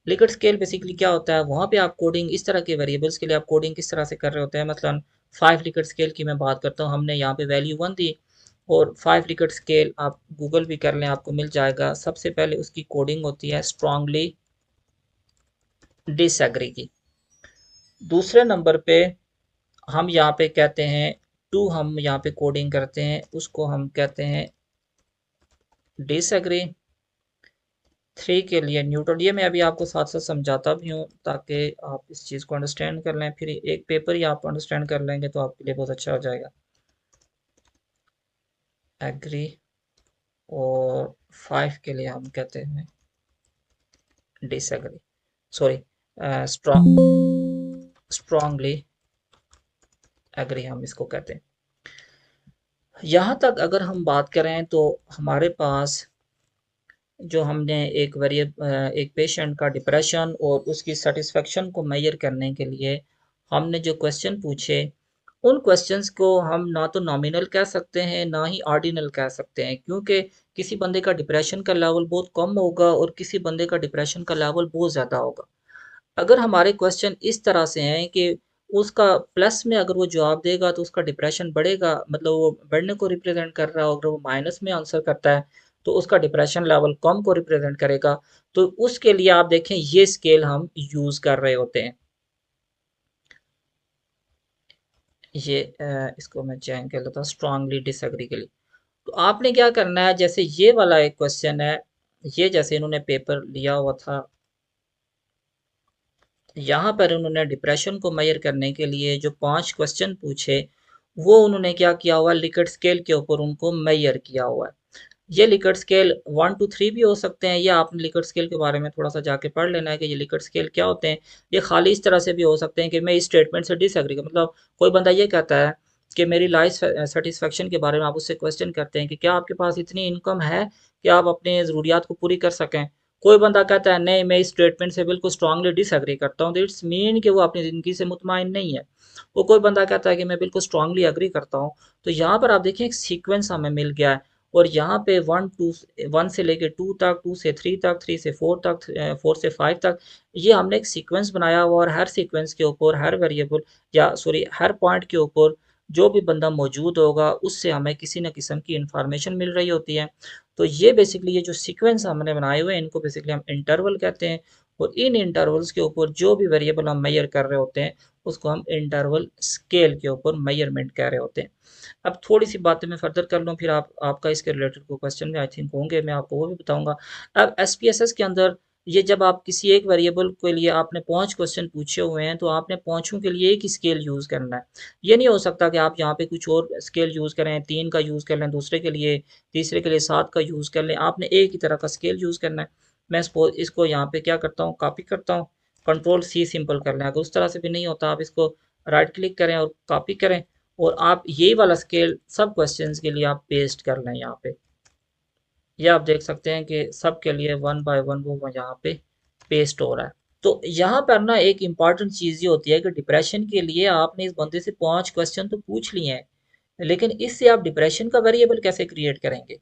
लिकर्ट स्केल बेसिकली क्या होता है, वहाँ पे आप कोडिंग इस तरह के वेरिएबल्स के लिए आप कोडिंग किस तरह से कर रहे होते हैं। मतलब 5 लिकर्ट स्केल की मैं बात करता हूँ, हमने यहाँ पे वैल्यू 1 दी, और 5 लिकर्ट स्केल आप गूगल भी कर लें आपको मिल जाएगा। सबसे पहले उसकी कोडिंग होती है स्ट्रांगली डिसएग्री की। दूसरे नंबर पे हम यहाँ पे कहते हैं 2, हम यहाँ पे कोडिंग करते हैं उसको हम कहते हैं डिसएग्री। 3 के लिए न्यूट्रल। ये मैं अभी आपको साथ साथ समझाता भी हूँ ताकि आप इस चीज़ को अंडरस्टैंड कर लें, फिर एक पेपर ही आप अंडरस्टैंड कर लेंगे तो आपके लिए बहुत अच्छा हो जाएगा। एग्री। और 5 के लिए हम कहते हैं डिसएग्री, सॉरी, स्ट्रॉन्गली एग्री हम इसको कहते हैं। यहाँ तक अगर हम बात करें तो हमारे पास जो हमने एक पेशेंट का डिप्रेशन और उसकी सेटिस्फेक्शन को मेजर करने के लिए हमने जो क्वेश्चन पूछे, उन क्वेश्चंस को हम ना तो नॉमिनल कह सकते हैं ना ही ऑर्डिनल कह सकते हैं, क्योंकि किसी बंदे का डिप्रेशन का लेवल बहुत कम होगा और किसी बंदे का डिप्रेशन का लेवल बहुत ज़्यादा होगा। अगर हमारे क्वेश्चन इस तरह से हैं कि उसका प्लस में अगर वो जवाब देगा तो उसका डिप्रेशन बढ़ेगा, मतलब वो बढ़ने को रिप्रेजेंट कर रहा है, अगर वो माइनस में आंसर करता है तो उसका डिप्रेशन लेवल कम को रिप्रेजेंट करेगा। तो उसके लिए आप देखें ये स्केल हम यूज कर रहे होते हैं। ये इसको मैं चेंज कर लेता हूँ स्ट्रांगली डिसएग्री के लिए। तो आपने क्या करना है, जैसे ये वाला एक क्वेश्चन है, ये जैसे इन्होंने पेपर लिया हुआ था, यहाँ पर उन्होंने डिप्रेशन को मेजर करने के लिए जो 5 क्वेश्चन पूछे, वो उन्होंने क्या किया हुआ है, लिकर्ट स्केल के ऊपर उनको मेजर किया हुआ है। ये लिकर्ट स्केल 1 to 3 भी हो सकते हैं, या आपने लिकर्ट स्केल के बारे में थोड़ा सा जाके पढ़ लेना है कि ये लिकर्ट स्केल क्या होते हैं। ये खाली इस तरह से भी हो सकते हैं कि मैं इस स्टेटमेंट से डिसएग्री कर, मतलब कोई बंदा ये कहता है कि मेरी लाइफ सेटिस्फेक्शन के बारे में आप उससे क्वेश्चन करते हैं कि क्या आपके पास इतनी इनकम है कि आप अपने ज़रूरियात को पूरी कर सकें। कोई बंदा कहता है नहीं, मैं इस स्टेटमेंट से बिल्कुल स्ट्रांगली डिसएग्री करता हूँ, तो इट्स मीन कि वो अपनी ज़िंदगी से मुतमईन नहीं है। वो कोई बंदा कहता है कि मैं बिल्कुल स्ट्रांगली एग्री करता हूँ। तो यहाँ पर आप देखिए एक सीक्वेंस हमें मिल गया है, और यहाँ पे 1 से लेके 2 तक, 2 से 3 तक, 3 से 4 तक, 4 से 5 तक, ये हमने एक सीक्वेंस बनाया हुआ, और हर सीक्वेंस के ऊपर हर वेरिएबल, या सॉरी हर पॉइंट के ऊपर जो भी बंदा मौजूद होगा उससे हमें किसी न किस्म की इंफॉर्मेशन मिल रही होती है। तो ये बेसिकली ये जो सीक्वेंस हमने बनाए हुए हैं इनको बेसिकली हम इंटरवल कहते हैं, और इन इंटरवल्स के ऊपर जो भी वेरिएबल हम मेजर कर रहे होते हैं उसको हम इंटरवल स्केल के ऊपर मेजरमेंट कह रहे होते हैं। अब थोड़ी सी बातें मैं फर्दर कर लूँ, फिर आपका इसके रिलेटेड कोई क्वेश्चन भी आई थिंक होंगे, मैं आपको वो भी बताऊंगा। अब एसपीएसएस के अंदर ये जब आप किसी एक वेरिएबल के लिए आपने 5 क्वेश्चन पूछे हुए हैं तो आपने पाँचों के लिए एक ही स्केल यूज़ करना है। ये नहीं हो सकता कि आप यहाँ पे कुछ और स्केल यूज़ करें, 3 का यूज़ कर लें दूसरे के लिए, तीसरे के लिए 7 का यूज़ कर लें, आपने एक ही तरह का स्केल यूज़ करना है। मैं सपोज इसको यहाँ पे क्या करता हूँ, कॉपी करता हूँ, कंट्रोल सी सिंपल कर लें। अगर उस तरह से भी नहीं होता, आप इसको राइट क्लिक करें और कॉपी करें, और आप यही वाला स्केल सब क्वेश्चंस के लिए आप पेस्ट कर लें यहाँ पे। ये आप देख सकते हैं कि सबके लिए वन बाय वन वो यहाँ पे पेस्ट हो रहा है। तो यहाँ पर ना एक इम्पॉर्टेंट चीज़ ये होती है कि डिप्रेशन के लिए आपने इस बंदे से 5 क्वेश्चन तो पूछ लिए हैं, लेकिन इससे आप डिप्रेशन का वेरिएबल कैसे क्रिएट करेंगे?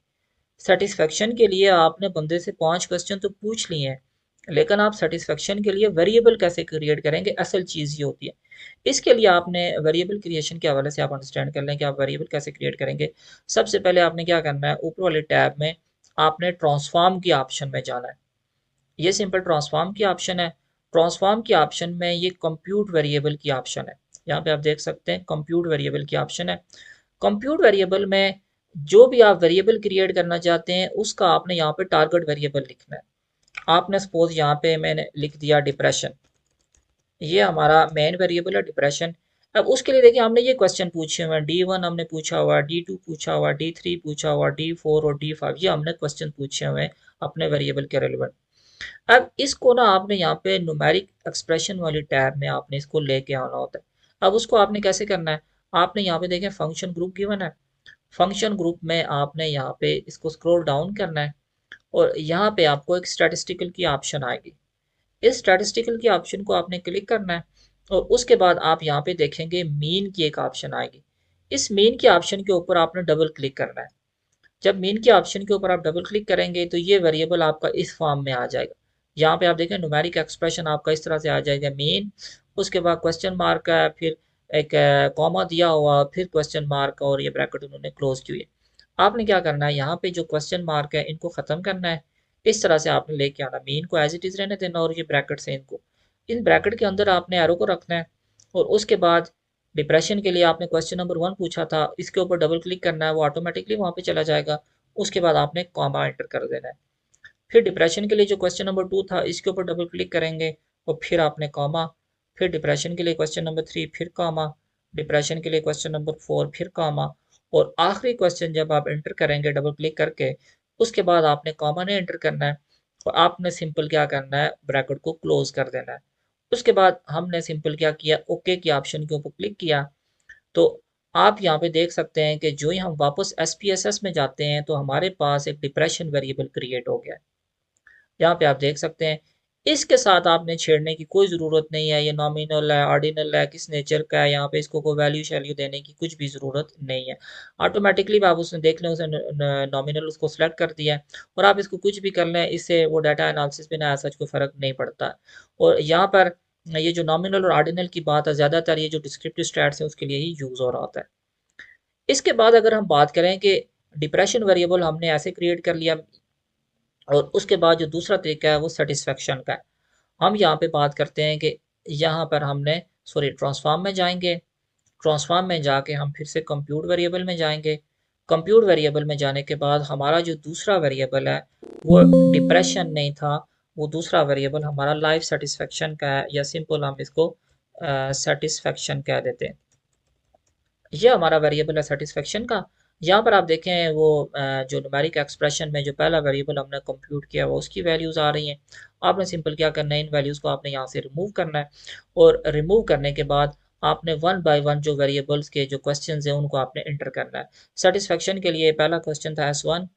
सेटिस्फेक्शन के लिए आपने बंदे से 5 क्वेश्चन तो पूछ लिए हैं, लेकिन आप सेटिस्फेक्शन के लिए वेरिएबल कैसे क्रिएट करेंगे? असल चीज़ ये होती है। इसके लिए आपने वेरिएबल क्रिएशन के हवाले से आप अंडरस्टैंड कर लें कि आप वेरिएबल कैसे क्रिएट करेंगे। सबसे पहले आपने क्या करना है, ऊपर वाले टैब में आपने ट्रांसफॉर्म की ऑप्शन में जाना है। ये सिंपल ट्रांसफॉर्म की ऑप्शन है। ट्रांसफॉर्म की ऑप्शन में ये कंप्यूट वेरिएबल की ऑप्शन है। यहाँ पे आप देख सकते हैं कंप्यूट वेरिएबल की ऑप्शन है। कंप्यूट वेरिएबल में जो भी आप वेरिएबल क्रिएट करना चाहते हैं उसका आपने यहाँ पे टारगेट वेरिएबल लिखना है। आपने सपोज यहाँ पे मैंने लिख दिया डिप्रेशन, ये हमारा मेन वेरिएबल है डिप्रेशन। अब उसके लिए देखिए हमने ये क्वेश्चन पूछे हुए हैं, D1 हमने पूछा हुआ, D2 पूछा हुआ, D3 पूछा हुआ, D4 और D5 ये हमने क्वेश्चन पूछे हुए हैं अपने वेरिएबल के रेलिवेंट। अब इसको ना आपने यहाँ पे न्यूमेरिक एक्सप्रेशन वाली टैब में आपने इसको लेके आना होता है। अब उसको आपने कैसे करना है, आपने यहाँ पे देखें फंक्शन ग्रुप गिवन है। फंक्शन ग्रुप में आपने यहाँ पे इसको स्क्रॉल डाउन करना है और यहाँ पे आपको एक स्टैटिस्टिकल की ऑप्शन आएगी। इस स्टैटिस्टिकल की ऑप्शन को आपने क्लिक करना है और उसके बाद आप यहाँ पे देखेंगे मीन की एक ऑप्शन आएगी। इस मीन की ऑप्शन के ऊपर आपने डबल क्लिक करना है। जब मीन के ऑप्शन के ऊपर आप डबल क्लिक करेंगे तो ये वेरिएबल आपका इस फॉर्म में आ जाएगा। यहाँ पे आप देखें न्यूमेरिक एक्सप्रेशन आपका इस तरह से आ जाएगा, मीन, उसके बाद क्वेश्चन मार्क है, फिर एक कॉमा दिया हुआ, फिर क्वेश्चन मार्क और ये ब्रैकेट उन्होंने क्लोज की हुई है। आपने क्या करना है, यहाँ पे जो क्वेश्चन मार्क है इनको ख़त्म करना है। इस तरह से आपने लेके आना, मीन को एज इट इज़ रहने देना और ये ब्रैकेट से इनको इन ब्रैकेट के अंदर आपने एरो को रखना है। और उसके बाद डिप्रेशन के लिए आपने क्वेश्चन नंबर 1 पूछा था, इसके ऊपर डबल क्लिक करना है, वो ऑटोमेटिकली वहाँ पे चला जाएगा। उसके बाद आपने कॉमा एंटर कर देना है। फिर डिप्रेशन के लिए जो क्वेश्चन नंबर 2 था इसके ऊपर डबल क्लिक करेंगे और फिर आपने कॉमा, फिर डिप्रेशन के लिए क्वेश्चन नंबर 3 फिर कॉमा, डिप्रेशन के लिए क्वेश्चन नंबर 4 फिर कॉमा, और आखिरी क्वेश्चन जब आप एंटर करेंगे डबल क्लिक करके उसके बाद आपने कॉमा नहीं एंटर करना है और आपने सिंपल क्या करना है, ब्रैकेट को क्लोज कर देना है। उसके बाद हमने सिंपल क्या किया, ओके की ऑप्शन के ऊपर क्लिक किया। तो आप यहाँ पे देख सकते हैं कि जो ही हम वापस SPSS में जाते हैं तो हमारे पास एक डिप्रेशन वेरिएबल क्रिएट हो गया है। यहाँ पे आप देख सकते हैं। इसके साथ आपने छेड़ने की कोई ज़रूरत नहीं है, ये नॉमिनल है, ऑर्डिनल है, किस नेचर का है, यहाँ पे इसको कोई वैल्यू शैल्यू देने की कुछ भी ज़रूरत नहीं है। ऑटोमेटिकली आप उसने देख लें, उसे नॉमिनल उसको सेलेक्ट कर दिया है और आप इसको कुछ भी कर लें, इससे वो डाटा एनालिसिस में ना ऐसा कोई फ़र्क नहीं पड़ता। और यहाँ पर ये जो नॉमिनल और ऑर्डिनल की बात है, ज़्यादातर ये जो डिस्क्रिप्टिव स्टैट्स है उसके लिए ही यूज़ हो रहा होता है। इसके बाद अगर हम बात करें कि डिप्रेशन वेरिएबल हमने ऐसे क्रिएट कर लिया, और उसके बाद जो दूसरा तरीका है वो सेटिस्फेक्शन का है। हम यहाँ पे बात करते हैं कि यहाँ पर हमने सॉरी ट्रांसफॉर्म में जाएंगे, ट्रांसफॉर्म में जाके हम फिर से कंप्यूट वेरिएबल में जाएंगे। कंप्यूट वेरिएबल में जाने के बाद हमारा जो दूसरा वेरिएबल है वो डिप्रेशन नहीं था, वो दूसरा वेरिएबल हमारा लाइफ सेटिस्फेक्शन का है, या सिंपल हम इसको सेटिस्फेक्शन कह देते हैं। ये हमारा वेरिएबल है सेटिस्फेक्शन का। यहाँ पर आप देखें वो जो न्यूमेरिक एक्सप्रेशन में जो पहला वेरिएबल हमने कंप्यूट किया वो उसकी वैल्यूज़ आ रही हैं। आपने सिंपल क्या करना है, इन वैल्यूज़ को आपने यहाँ से रिमूव करना है और रिमूव करने के बाद आपने वन बाय वन जो वेरिएबल्स के जो क्वेश्चन हैं उनको आपने इंटर करना है। सेटिस्फेक्शन के लिए पहला क्वेश्चन था S1,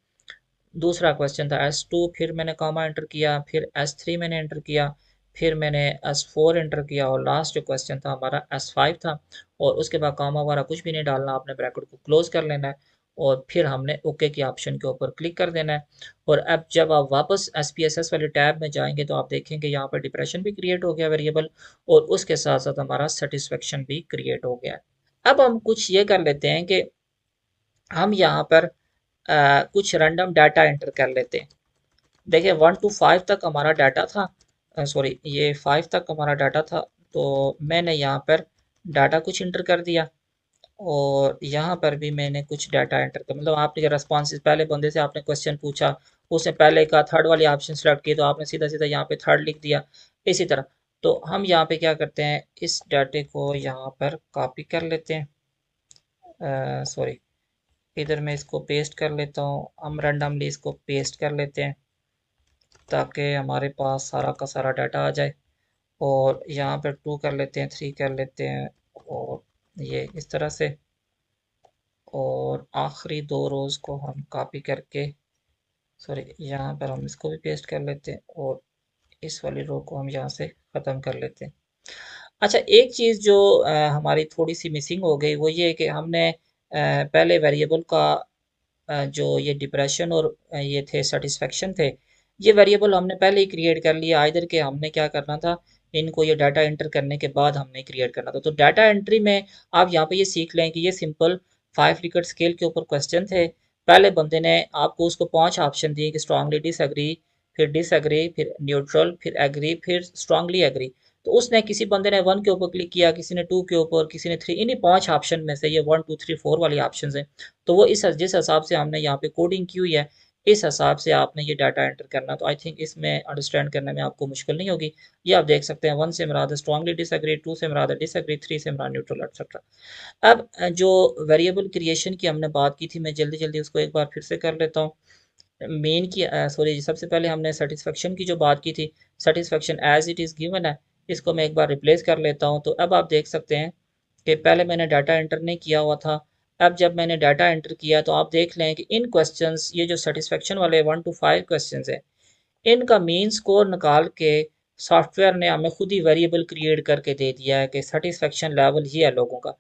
दूसरा क्वेश्चन था S2, फिर मैंने कॉमा एंटर किया, फिर S3 मैंने एंटर किया, फिर मैंने S4 एंटर किया और लास्ट जो क्वेश्चन था हमारा S5 था। और उसके बाद कॉमा वगैरह कुछ भी नहीं डालना, आपने ब्रैकेट को क्लोज कर लेना है और फिर हमने ओके की ऑप्शन के ऊपर क्लिक कर देना है। और अब जब आप वापस SPSS वाले टैब में जाएंगे तो आप देखेंगे यहाँ पर डिप्रेशन भी क्रिएट हो गया वेरिएबल, और उसके साथ साथ हमारा सेटिस्फेक्शन भी क्रिएट हो गया है। अब हम कुछ ये कर लेते हैं कि हम यहाँ पर कुछ रैंडम डाटा एंटर कर लेते हैं। देखिए 1 to 5 तक हमारा डाटा था, सॉरी ये 5 तक हमारा डाटा था। तो मैंने यहाँ पर डाटा कुछ इंटर कर दिया और यहाँ पर भी मैंने कुछ डाटा एंटर कर, मतलब आपने जो रेस्पॉन्सेज पहले बंदे से आपने क्वेश्चन पूछा उसने पहले का थर्ड वाली ऑप्शन सेलेक्ट की तो आपने सीधा सीधा यहाँ पे थर्ड लिख दिया। इसी तरह तो हम यहाँ पे क्या करते हैं, इस डाटे को यहाँ पर कॉपी कर लेते हैं, सॉरी इधर मैं इसको पेस्ट कर लेता हूँ, हम रैंडमली इसको पेस्ट कर लेते हैं ताकि हमारे पास सारा का सारा डाटा आ जाए। और यहाँ पर 2 कर लेते हैं, 3 कर लेते हैं और ये इस तरह से, और आखिरी 2 रोज़ को हम कॉपी करके सॉरी, यहाँ पर हम इसको भी पेस्ट कर लेते हैं और इस वाली रो को हम यहाँ से ख़त्म कर लेते हैं। अच्छा, एक चीज़ जो हमारी थोड़ी सी मिसिंग हो गई वो ये है कि हमने पहले वेरिएबल का जो ये डिप्रेशन और ये थे सेटिस्फेक्शन थे, ये वेरिएबल हमने पहले ही क्रिएट कर लिया। आइदर के हमने क्या करना था, इनको ये डाटा एंटर करने के बाद हमने क्रिएट करना था। तो डाटा एंट्री में आप यहाँ पे ये सीख लें कि ये सिंपल 5 रिकट स्केल के ऊपर क्वेश्चन थे। पहले बंदे ने आपको उसको 5 ऑप्शन दिए कि स्ट्रांगली डिसएग्री, फिर डिसएग्री, फिर न्यूट्रल, फिर एग्री, फिर स्ट्रांगली एग्री। तो उसने किसी बंदे ने 1 के ऊपर क्लिक किया, किसी ने 2 के ऊपर, किसी ने 3, इन्हीं 5 ऑप्शन में से ये 1 2 3 4 वाली ऑप्शंस हैं। तो वो इस जिस हिसाब से हमने यहाँ पे कोडिंग की हुई है, इस हिसाब से आपने ये डाटा एंटर करना। तो आई थिंक इसमें अंडरस्टैंड करने में आपको मुश्किल नहीं होगी। ये आप देख सकते हैं, 1 से मुराद स्ट्रांगली डिसएग्री, 2 से मुराद डिसएग्री, 3 से मुराद न्यूट्रल एक्सेट्रा। अब जो वेरिएबल क्रिएशन की हमने बात की थी, मैं जल्दी जल्दी उसको एक बार फिर से कर लेता हूँ। मेन की सॉरी, सबसे पहले हमने सेटिस्फेक्शन की जो बात की थी, satisfaction as it is given है, इसको मैं एक बार रिप्लेस कर लेता हूँ। तो अब आप देख सकते हैं कि पहले मैंने डाटा एंटर नहीं किया हुआ था। अब जब मैंने डाटा एंटर किया तो आप देख लें कि इन क्वेश्चंस, ये जो सेटिस्फेक्शन वाले 1 to 5 क्वेश्चंस हैं, इनका मीन स्कोर निकाल के सॉफ्टवेयर ने हमें खुद ही वेरिएबल क्रिएट करके दे दिया है कि सेटिस्फेक्शन लेवल ये है लोगों का।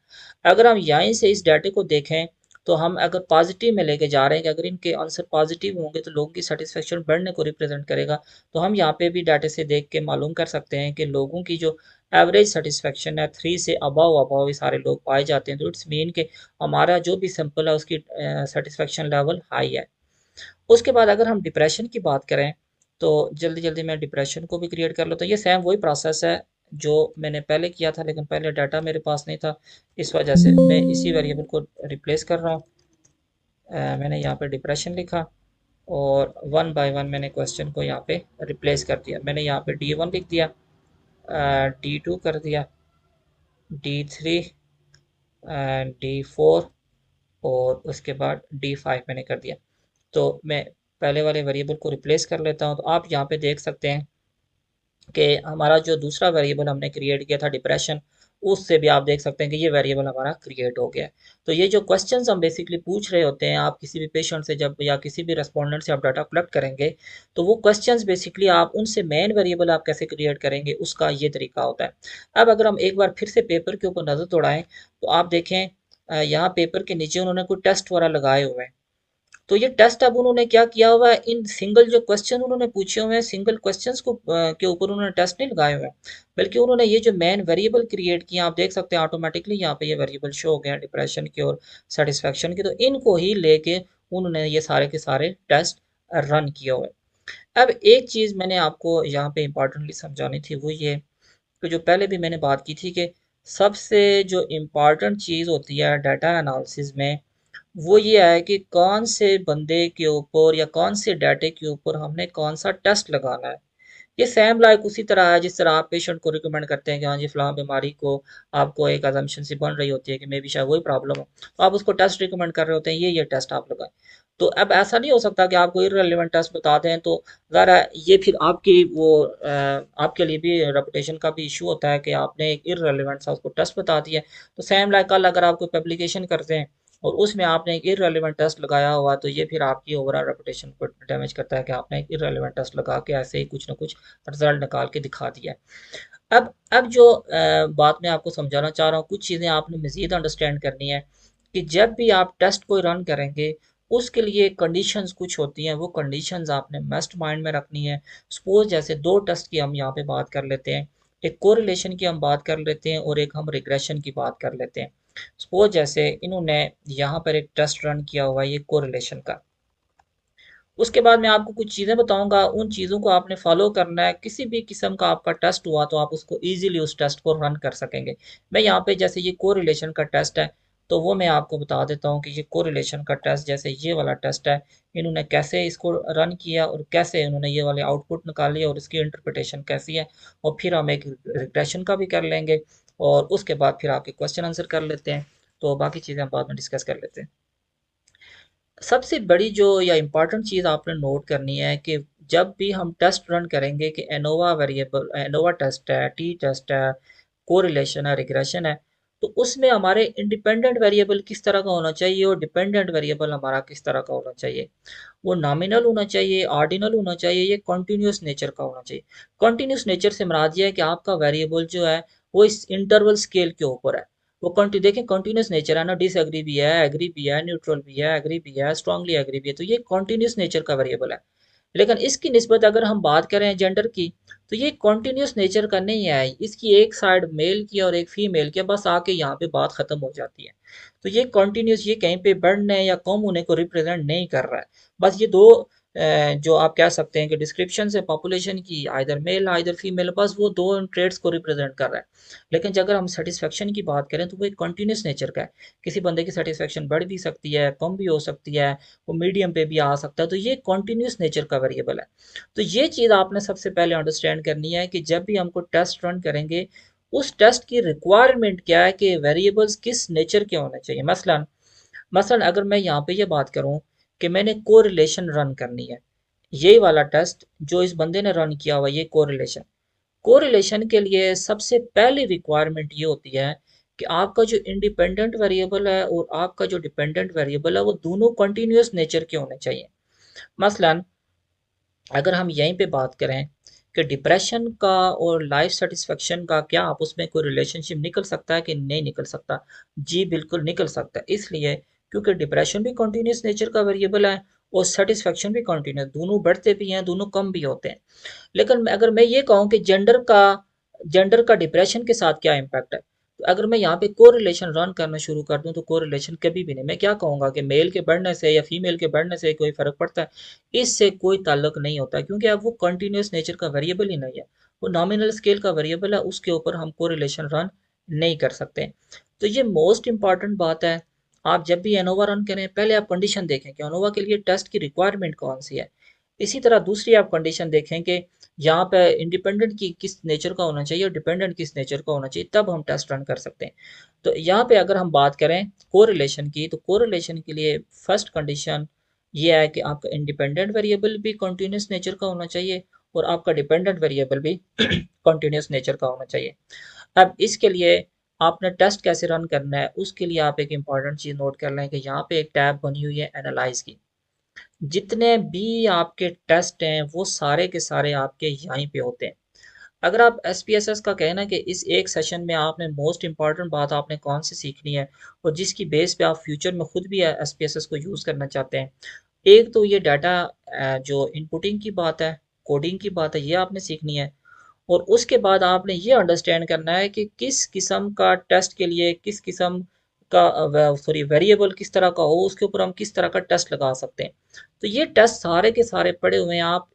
अगर हम यहीं से इस डाटे को देखें तो हम अगर पॉजिटिव में लेके जा रहे हैं कि अगर इनके आंसर पॉजिटिव होंगे तो लोगों की सेटिस्फेक्शन बढ़ने को रिप्रेजेंट करेगा। तो हम यहाँ पे भी डाटे से देख के मालूम कर सकते हैं कि लोगों की जो एवरेज सेटिस्फेक्शन है 3 से अबव अबव ये सारे लोग पाए जाते हैं। तो इट्स मीन कि हमारा जो भी सैंपल है उसकी सेटिस्फेक्शन लेवल हाई है। उसके बाद अगर हम डिप्रेशन की बात करें तो जल्दी जल्दी मैं डिप्रेशन को भी क्रिएट कर लेता हूँ। ये सेम वही प्रोसेस है जो मैंने पहले किया था, लेकिन पहले डाटा मेरे पास नहीं था, इस वजह से मैं इसी वेरिएबल को रिप्लेस कर रहा हूँ। मैंने यहाँ पे डिप्रेशन लिखा और वन बाय वन मैंने क्वेश्चन को यहाँ पे रिप्लेस कर दिया। मैंने यहाँ पे D1 लिख दिया, D2 कर दिया, D3, D4 और उसके बाद D5 मैंने कर दिया। तो मैं पहले वाले वेरिएबल को रिप्लेस कर लेता हूँ। तो आप यहाँ पे देख सकते हैं कि हमारा जो दूसरा वेरिएबल हमने क्रिएट किया था डिप्रेशन, उससे भी आप देख सकते हैं कि ये वेरिएबल हमारा क्रिएट हो गया है। तो ये जो क्वेश्चंस हम बेसिकली पूछ रहे होते हैं, आप किसी भी पेशेंट से जब या किसी भी रेस्पोंडेंट से आप डाटा कलेक्ट करेंगे, तो वो क्वेश्चंस बेसिकली आप उनसे मेन वेरिएबल आप कैसे क्रिएट करेंगे उसका ये तरीका होता है। अब अगर हम एक बार फिर से पेपर के ऊपर नज़र दौड़ाएं तो आप देखें यहाँ पेपर के नीचे उन्होंने कोई टेस्ट वगैरह लगाए हुए हैं। तो ये टेस्ट अब उन्होंने क्या किया हुआ है, इन सिंगल जो क्वेश्चन उन्होंने पूछे हुए हैं, सिंगल क्वेश्चंस को के ऊपर उन्होंने टेस्ट नहीं लगाए हुए हैं, बल्कि उन्होंने ये जो मेन वेरिएबल क्रिएट किया, आप देख सकते हैं ऑटोमेटिकली यहाँ पे ये वेरिएबल शो हो गया डिप्रेशन की और सेटिस्फेक्शन की। तो इनको ही लेके उन्होंने ये सारे के सारे टेस्ट रन किए हुए। अब एक चीज़ मैंने आपको यहाँ पे इंपॉर्टेंटली समझानी थी, वो ये कि जो पहले भी मैंने बात की थी कि सबसे जो इम्पॉर्टेंट चीज़ होती है डाटा एनालिसिस में, वो ये है कि कौन से बंदे के ऊपर या कौन से डाटे के ऊपर हमने कौन सा टेस्ट लगाना है। ये सेम लाइक उसी तरह है जिस तरह आप पेशेंट को रिकमेंड करते हैं कि हाँ जी फलां बीमारी को आपको एक अजम्पशन सी बन रही होती है कि मे बी शायद वही प्रॉब्लम हो, तो आप उसको टेस्ट रिकमेंड कर रहे होते हैं, ये टेस्ट आप लगाएं। तो अब ऐसा नहीं हो सकता कि आपको इररिलेवेंट टेस्ट बता दें, तो ज़रा ये फिर आपकी वो आपके लिए भी रेपुटेशन का भी इशू होता है कि आपने एक इररिलेवेंट सा उसको टेस्ट बता दिया। तो सेम लाइक कल अगर आप कोई पब्लिकेशन करते हैं और उसमें आपने एक इररिलेवेंट टेस्ट लगाया हुआ, तो ये फिर आपकी ओवरऑल रेपुटेशन को डैमेज करता है कि आपने एक इररिलेवेंट टेस्ट लगा के ऐसे ही कुछ ना कुछ रिजल्ट निकाल के दिखा दिया है। अब जो बात मैं आपको समझाना चाह रहा हूँ, कुछ चीज़ें आपने मज़ीद अंडरस्टैंड करनी है कि जब भी आप टेस्ट कोई रन करेंगे उसके लिए कंडीशंस कुछ होती हैं, वो कंडीशंस आपने मस्ट माइंड में रखनी है। सपोज जैसे दो टेस्ट की हम यहाँ पे बात कर लेते हैं, एक कोरिलेशन की हम बात कर लेते हैं और एक हम रिग्रेशन की बात कर लेते हैं। सपोज जैसे इन्होंने यहाँ पर एक टेस्ट रन किया हुआ है ये कोरिलेशन का, उसके बाद मैं आपको कुछ चीज़ें बताऊंगा, उन चीज़ों को आपने फॉलो करना है। किसी भी किस्म का आपका टेस्ट हुआ तो आप उसको इजीली उस टेस्ट को रन कर सकेंगे। मैं यहाँ पे जैसे ये कोरिलेशन का टेस्ट है, तो वो मैं आपको बता देता हूँ कि ये कोरिलेशन का टेस्ट जैसे ये वाला टेस्ट है, इन्होंने कैसे इसको रन किया और कैसे इन्होंने ये वाले आउटपुट निकाली और इसकी इंटरप्रिटेशन कैसी है। और फिर हम एक रिग्रेशन का भी कर लेंगे और उसके बाद फिर आपके क्वेश्चन आंसर कर लेते हैं। तो बाकी चीज़ें हम बाद में डिस्कस कर लेते हैं। सबसे बड़ी जो या इम्पॉर्टेंट चीज़ आपने नोट करनी है कि जब भी हम टेस्ट रन करेंगे कि एनोवा वेरिएबल, एनोवा टेस्ट है, टी टेस्ट है, कोरिलेशन है, रिग्रेशन है, तो उसमें हमारे इंडिपेंडेंट वेरिएबल किस तरह का होना चाहिए और डिपेंडेंट वेरिएबल हमारा किस तरह का होना चाहिए। वो नॉमिनल होना चाहिए, ऑर्डिनल होना चाहिए, ये कॉन्टिन्यूस नेचर का होना चाहिए। कॉन्टिन्यूस नेचर से मुराद ये है कि आपका वेरिएबल जो है वो इस इंटरवल स्केल के ऊपर है। वो कंटिन्यू देखें, कॉन्टिन्यूस नेचर है ना, डिसएग्री भी है, एग्री भी है, न्यूट्रल भी है, एग्री भी है, स्ट्रांगली एग्री भी है, तो ये कॉन्टिन्यूस नेचर का वेरिएबल है। लेकिन इसकी निस्बत अगर हम बात करें जेंडर की, तो ये कॉन्टिन्यूस नेचर का नहीं है, इसकी एक साइड मेल की और एक फीमेल की, बस आके यहाँ पे बात खत्म हो जाती है। तो ये कॉन्टिन्यूस, ये कहीं पे बढ़ने या कम होने को रिप्रेजेंट नहीं कर रहा है। बस ये दो जो आप कह सकते हैं कि डिस्क्रिप्शन है पॉपुलेशन की, आइदर मेल आइदर फीमेल, बस वो दो ट्रेड्स को रिप्रेजेंट कर रहा है। लेकिन जब अगर हम सेटिस्फेक्शन की बात करें तो वो एक कॉन्टिन्यूस नेचर का है। किसी बंदे की सेटिस्फेक्शन बढ़ भी सकती है, कम भी हो सकती है, वो मीडियम पे भी आ सकता है, तो ये कॉन्टिन्यूस नेचर का वेरिएबल है। तो ये चीज़ आपने सबसे पहले अंडरस्टैंड करनी है कि जब भी हमको टेस्ट रन करेंगे, उस टेस्ट की रिक्वायरमेंट क्या है कि वेरिएबल्स किस नेचर के होने चाहिए। मसलन मसलन अगर मैं यहाँ पे ये बात करूँ कि मैंने कोरिलेशन रन करनी है, यही वाला टेस्ट जो इस बंदे ने रन किया हुआ, ये कोरिलेशन। कोरिलेशन के लिए सबसे पहली रिक्वायरमेंट ये होती है कि आपका जो इंडिपेंडेंट वेरिएबल है और आपका जो डिपेंडेंट वेरिएबल है वो दोनों कंटिन्यूअस नेचर के होने चाहिए। मसलन अगर हम यहीं पे बात करें कि डिप्रेशन का और लाइफ सेटिस्फेक्शन का क्या आपस में कोई रिलेशनशिप निकल सकता है कि नहीं निकल सकता, जी बिल्कुल निकल सकता है। इसलिए क्योंकि डिप्रेशन भी कॉन्टिन्यूस नेचर का वेरिएबल है और सेटिस्फेक्शन भी कॉन्टिन्यूस, दोनों बढ़ते भी हैं, दोनों कम भी होते हैं। लेकिन अगर मैं ये कहूँ कि जेंडर का डिप्रेशन के साथ क्या इम्पैक्ट है, तो अगर मैं यहाँ पे कोरिलेशन रन करना शुरू कर दूं तो कोरिलेशन कभी भी नहीं। मैं क्या कहूँगा कि मेल के बढ़ने से या फीमेल के बढ़ने से कोई फर्क पड़ता है, इससे कोई ताल्लुक नहीं होता, क्योंकि अब वो कंटिन्यूस नेचर का वेरिएबल ही नहीं है, वो नॉमिनल स्केल का वेरिएबल है, उसके ऊपर हम कोरिलेशन रन नहीं कर सकते। तो ये मोस्ट इंपॉर्टेंट बात है। आप जब भी एनोवा रन करें पहले आप कंडीशन देखें कि एनोवा के लिए टेस्ट की रिक्वायरमेंट कौन सी है। इसी तरह दूसरी आप कंडीशन देखें कि यहाँ पे इंडिपेंडेंट की किस नेचर का होना चाहिए और डिपेंडेंट किस नेचर का होना चाहिए, तब हम टेस्ट रन कर सकते हैं। तो यहाँ पे अगर हम बात करें कोरिलेशन की, तो कोरिलेशन के लिए फर्स्ट कंडीशन ये है कि आपका इंडिपेंडेंट वेरिएबल भी कंटिन्यूस नेचर का होना चाहिए और आपका डिपेंडेंट वेरिएबल भी कंटिन्यूस नेचर का होना चाहिए। अब इसके लिए आपने टेस्ट कैसे रन करना है, उसके लिए आप एक इम्पॉर्टेंट चीज़ नोट कर लें कि यहाँ पे एक टैब बनी हुई है एनालाइज की। जितने भी आपके टेस्ट हैं वो सारे के सारे आपके यहीं पे होते हैं। अगर आप SPSS का कहना कि इस एक सेशन में आपने मोस्ट इंपॉर्टेंट बात आपने कौन सी सीखनी है और जिसकी बेस पे आप फ्यूचर में खुद भी SPSS को यूज़ करना चाहते हैं, एक तो ये डाटा जो इनपुटिंग की बात है, कोडिंग की बात है, ये आपने सीखनी है। और उसके बाद आपने ये अंडरस्टैंड करना है कि किस किस्म का टेस्ट के लिए किस किस्म का सॉरी वेरिएबल किस तरह का हो, उसके ऊपर हम किस तरह का टेस्ट लगा सकते हैं। तो ये टेस्ट सारे के सारे पड़े हुए हैं, आप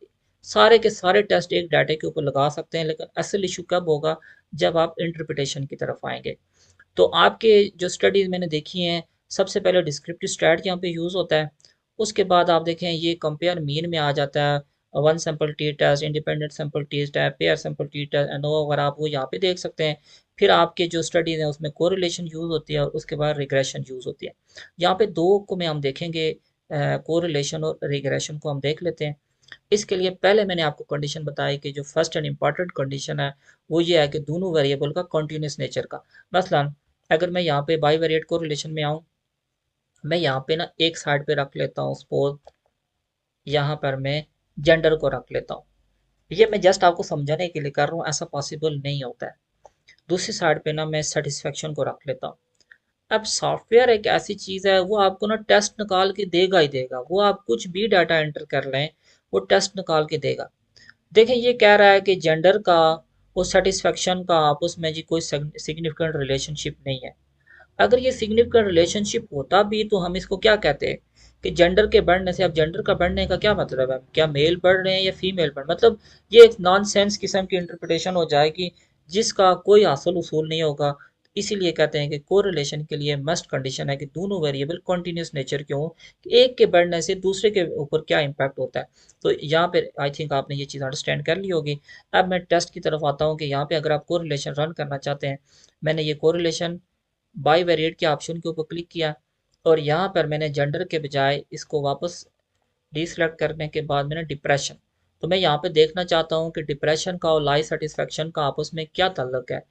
सारे के सारे टेस्ट एक डाटा के ऊपर लगा सकते हैं। लेकिन असल इशू कब होगा, जब आप इंटरप्रिटेशन की तरफ आएंगे। तो आपके जो स्टडीज़ मैंने देखी हैं, सबसे पहले डिस्क्रिप्टिव स्ट्रैट यहाँ पे यूज़ होता है। उसके बाद आप देखें ये कंपेयर मीन में आ जाता है, one sample T test, independent sample test है, pair sample T test, ANOVA वगैरह आप वो यहाँ पे देख सकते हैं। फिर आपके जो स्टडीज़ हैं उसमें कोरिलेशन यूज़ होती है और उसके बाद रिग्रेशन यूज़ होती है। यहाँ पे दो को में हम देखेंगे, कोरिलेशन और रिग्रेशन को हम देख लेते हैं। इसके लिए पहले मैंने आपको कंडीशन बताई कि जो फर्स्ट एंड इम्पॉर्टेंट कंडीशन है वो ये है कि दोनों वेरिएबल का कॉन्टिन्यूस नेचर का। मसलन अगर मैं यहाँ पे बाईवेरिएट कोरिलेशन में आऊँ, मैं यहाँ पे ना एक साइड पे रख लेता हूँ, सपोज यहाँ पर मैं जेंडर को रख लेता हूँ। ये मैं जस्ट आपको समझाने के लिए कर रहा हूँ, ऐसा पॉसिबल नहीं होता है। दूसरी साइड पे ना मैं सेटिस्फेक्शन को रख लेता हूँ। अब सॉफ्टवेयर एक ऐसी चीज़ है, वो आपको ना टेस्ट निकाल के देगा ही देगा, वो आप कुछ भी डाटा एंटर कर लें वो टेस्ट निकाल के देगा। देखें ये कह रहा है कि जेंडर का और सेटिस्फेक्शन का आपस में जी कोई सिग्निफिकेंट रिलेशनशिप नहीं है। अगर ये सिग्निफिकेंट रिलेशनशिप होता भी तो हम इसको क्या कहते हैं कि जेंडर के बढ़ने से। अब जेंडर का बढ़ने का क्या मतलब है, क्या मेल बढ़ रहे हैं या फीमेल बढ़, मतलब ये एक नॉनसेंस किस्म की इंटरप्रिटेशन हो जाएगी जिसका कोई असल उसूल नहीं होगा। इसीलिए कहते हैं कि कोरिलेशन के लिए मस्ट कंडीशन है कि दोनों वेरिएबल कॉन्टिन्यूस नेचर के हों, कि एक के बढ़ने से दूसरे के ऊपर क्या इम्पैक्ट होता है। तो यहाँ पे आई थिंक आपने ये चीज़ अंडरस्टैंड कर ली होगी। अब मैं टेस्ट की तरफ आता हूँ कि यहाँ पे अगर आप कोरिलेशन रन करना चाहते हैं, मैंने ये कोरिलेशन बाई वेरिएट के ऑप्शन के ऊपर क्लिक किया और यहाँ पर मैंने जेंडर के बजाय इसको वापस डिसलेक्ट करने के बाद मैंने डिप्रेशन, तो मैं यहाँ पे देखना चाहता हूँ कि डिप्रेशन का और लाइफ सेटिस्फेक्शन का आपस में क्या ताल्लुक है।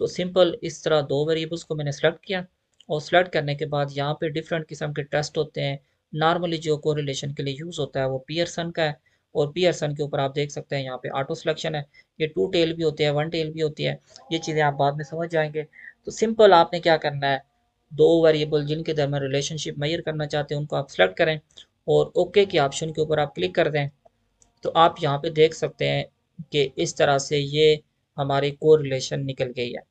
तो सिंपल इस तरह दो वेरिएबल्स को मैंने सेलेक्ट किया, और सेलेक्ट करने के बाद यहाँ पे डिफरेंट किस्म के टेस्ट होते हैं। नॉर्मली जो कोरिलेशन के लिए यूज़ होता है वो पियर्सन का है, और पियर्सन के ऊपर आप देख सकते हैं यहाँ पे ऑटो सिलेक्शन है। ये टू टेल भी होती है, वन टेल भी होती है, ये चीज़ें आप बाद में समझ जाएंगे। तो सिंपल आपने क्या करना है, दो वेरिएबल जिनके दरमियान रिलेशनशिप मेजर करना चाहते हैं उनको आप सेलेक्ट करें, और ओके के ऑप्शन के ऊपर आप क्लिक कर दें। तो आप यहाँ पे देख सकते हैं कि इस तरह से ये हमारी कोरिलेशन निकल गई है।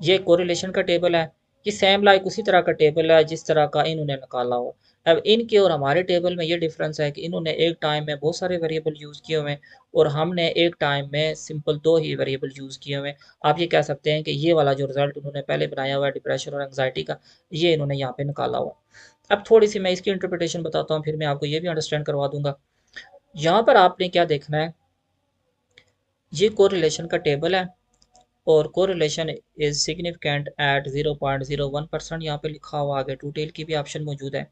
ये कोरिलेशन का टेबल है, ये सेम लाइक उसी तरह का टेबल है जिस तरह का इन्होंने निकाला हो। अब इनके और हमारे टेबल में ये डिफरेंस है कि इन्होंने एक टाइम में बहुत सारे वेरिएबल यूज़ किए हुए हैं, और हमने एक टाइम में सिंपल दो ही वेरिएबल यूज़ किए हुए हैं। आप ये कह सकते हैं कि ये वाला जो रिजल्ट उन्होंने पहले बनाया हुआ है डिप्रेशन और एंग्जाइटी का, ये इन्होंने यहाँ पे निकाला हुआ। अब थोड़ी सी मैं इसकी इंटरप्रिटेशन बताता हूँ, फिर मैं आपको ये भी अंडरस्टैंड करवा दूंगा। यहाँ पर आपने क्या देखना है, ये कोरिलेशन का टेबल है, और कोरिलेशन इज सिग्निफिकेंट एट 0.01%, यहाँ पे लिखा हुआ आगे टू टेल की भी ऑप्शन मौजूद है।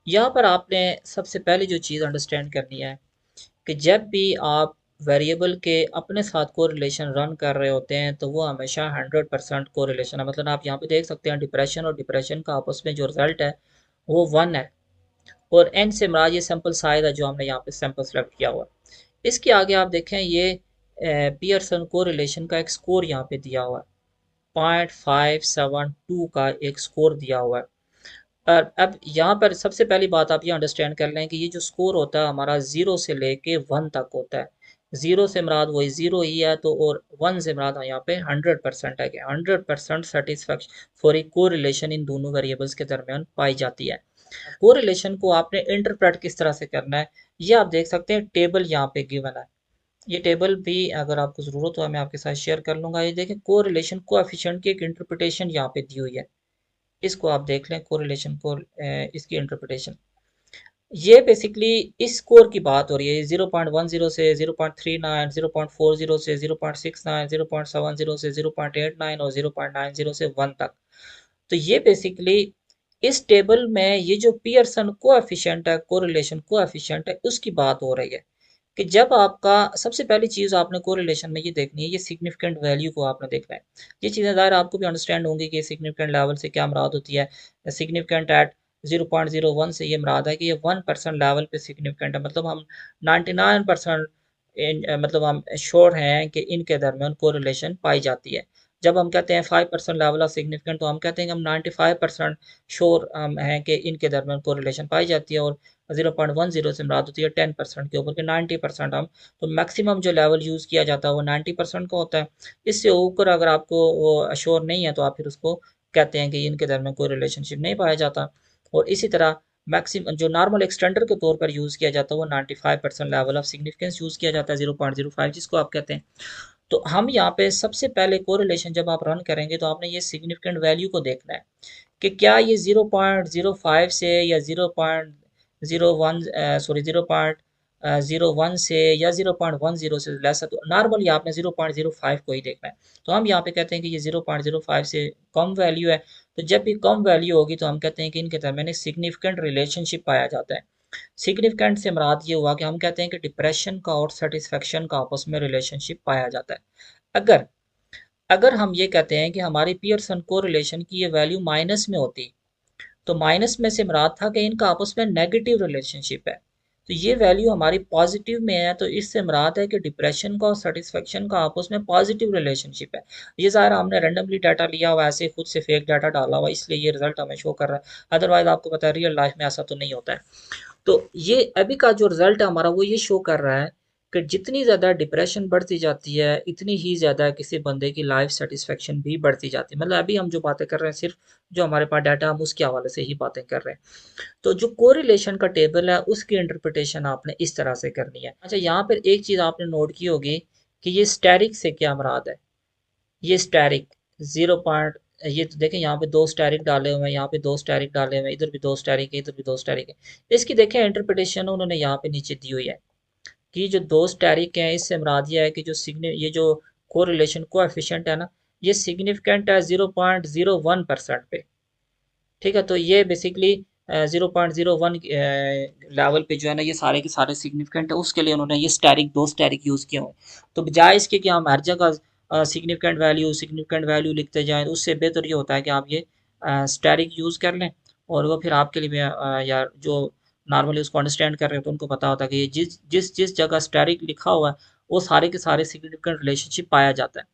यहाँ पर आपने सबसे पहले जो चीज़ अंडरस्टैंड करनी है कि जब भी आप वेरिएबल के अपने साथ कोरिलेशन रन कर रहे होते हैं तो वो हमेशा 100% कोरिलेशन है। मतलब आप यहाँ पे देख सकते हैं डिप्रेशन और डिप्रेशन का आपस में जो रिजल्ट है वो 1 है, और एन से मराज ये सैंपल साइज है जो हमने यहाँ पे सैंपल सेलेक्ट किया हुआ है। इसके आगे आप देखें ये पियर्सन कोरिलेशन का एक स्कोर यहाँ पे दिया हुआ है, 0.572 का एक स्कोर दिया हुआ है। और अब यहाँ पर सबसे पहली बात आप ये अंडरस्टैंड कर लें कि ये जो स्कोर होता है हमारा 0 से लेके 1 तक होता है। 0 से मुराद वही 0 ही है, तो और 1 से मुराद यहाँ पे 100% है कि 100% सेटिस्फैक्शन फॉर ए कोरिलेशन इन दोनों वेरिएबल्स के दरमियान पाई जाती है। कोरिलेशन को आपने इंटरप्रेट किस तरह से करना है, ये आप देख सकते हैं टेबल यहाँ पे गिवन है। ये टेबल भी अगर आपको ज़रूरत हो मैं आपके साथ शेयर कर लूँगा। ये देखें कोरिलेशन कोएफिशिएंट की एक इंटरप्रिटेशन यहाँ पे दी हुई है, इसको आप देख लें कोरिलेशन को, इसकी इंटरप्रिटेशन। ये बेसिकली इस स्कोर की बात हो रही है, 0.10 से 0.39, 0.40 से 0.69, 0.70 से 0.89 और 0.90 से 1 तक। तो ये बेसिकली इस टेबल में ये जो पियर्सन कोएफिशिएंट है, कोरिलेशन कोएफिशिएंट है, उसकी बात हो रही है कि जब आपका सबसे पहली चीज़ आपने कोरिलेशन में ये देखनी है, ये सिग्निफिकेंट वैल्यू को आपने देखना है। ये चीज़ें ज़ाहिर आपको भी अंडरस्टैंड होंगी कि सिग्निफिकेंट लेवल से क्या मुराद होती है। सिग्निफिकेंट एट 0.01 से ये मुराद है कि ये 1% लेवल पे सिग्निफिकेंट है, मतलब हम 99% मतलब हम श्योर हैं कि इनके दरमियान कोरिलेशन पाई जाती है। जब हम कहते हैं 5% लेवल ऑफ सिग्निफिकेंट, तो हम कहते हैं कि हम 95% श्योर हम हैं कि इनके दरमियान कोरिलेशन पाई जाती है, और 0.10 से मुराद होती है 10% के ऊपर के 90% हम। तो मैक्सिमम जो लेवल यूज़ किया जाता है वो 90% का होता है। इससे ऊपर अगर आपको वो अश्योर नहीं है तो आप फिर उसको कहते हैं कि इनके दरमियान कोई रिलेशनशिप नहीं पाया जाता। और इसी तरह मैक्सिमम जो नॉर्मल एक्सटेंडर के तौर पर यूज़ किया जाता है वो 95% लेवल ऑफ सिग्निफिकेंस यूज़ किया जाता है, 0.05 जिसको आप कहते हैं। तो हम यहाँ पे सबसे पहले कोरिलेशन जब आप रन करेंगे तो आपने ये सिग्निफिकेंट वैल्यू को देखना है कि क्या ये 0.05 से या 0.01 सॉरी 0.01 से या 0.10 से लेस है, तो नॉर्मली आपने 0.05 को ही देखना है। तो हम यहाँ पे कहते हैं कि ये 0.05 से कम वैल्यू है। तो जब भी कम वैल्यू होगी तो हम कहते हैं कि इनके दरमियान एक सिग्निफिकेंट रिलेशनशिप पाया जाता है। सिग्निफिकेंट से मुराद ये हुआ कि हम कहते हैं कि डिप्रेशन का और सेटिस्फेक्शन का आपस में रिलेशनशिप पाया जाता है। अगर अगर हम ये कहते हैं कि हमारी पियर्सन कोरिलेशन की ये वैल्यू माइनस में होती, तो माइनस में से मुराद था कि इनका आपस में नेगेटिव रिलेशनशिप है। तो ये वैल्यू हमारी पॉजिटिव में है, तो इससे मुराद है कि डिप्रेशन का और सेटिस्फेक्शन का आपस में पॉजिटिव रिलेशनशिप है। ये ज़ाहिर हमने रैंडमली डाटा लिया हुआ, ऐसे खुद से फेक डाटा डाला हुआ, इसलिए ये रिजल्ट हमें शो कर रहा है। अदरवाइज आपको पता है रियल लाइफ में ऐसा तो नहीं होता है। तो ये अभी का जो रिजल्ट है हमारा वो ये शो कर रहा है कि जितनी ज़्यादा डिप्रेशन बढ़ती जाती है इतनी ही ज़्यादा किसी बंदे की लाइफ सेटिस्फेक्शन भी बढ़ती जाती है। मतलब अभी हम जो बातें कर रहे हैं सिर्फ जो हमारे पास डाटा हम उसके हवाले से ही बातें कर रहे हैं। तो जो कोरिलेशन का टेबल है उसकी इंटरप्रिटेशन आपने इस तरह से करनी है। अच्छा, यहाँ पर एक चीज़ आपने नोट की होगी कि ये स्टैरिक से क्या मुराद है। ये स्टैरिक 0. ये तो देखें यहाँ पे दो स्टैरिक डाले हुए हैं, यहाँ पे दो स्टैरिक डाले हुए हैं, इधर भी दो स्टैरिक है, इधर भी दो स्टैरिक है। इसकी देखें इंटरप्रिटेशन उन्होंने यहाँ पे नीचे दी हुई है कि जो दो स्टैरिक हैं इससे मुराद ये है कि जो ये जो कोरिलेशन कोएफिशिएंट है ना, ये सिग्निफिकेंट है 0.01% पे। ठीक है, तो ये बेसिकली 0.01 लेवल पे जो है ना ये सारे के सारे सिग्निफिकेंट है, उसके लिए उन्होंने ये स्टैरिक दो स्टैरिक यूज़ किए हुए हैं। तो बजाय इसके कि हम हर जगह सिग्निफिकेंट वैल्यू लिखते जाएँ, तो उससे बेहतर ये होता है कि आप ये स्टेरिक यूज़ कर लें और वो फिर आपके लिए भी या जो नॉर्मली उसको अंडरस्टैंड कर रहे हैं तो उनको पता होता है कि ये जिस जिस जिस जगह स्टेरिक लिखा हुआ है, वो सारे के सारे सिग्निफिकेंट रिलेशनशिप पाया जाता है।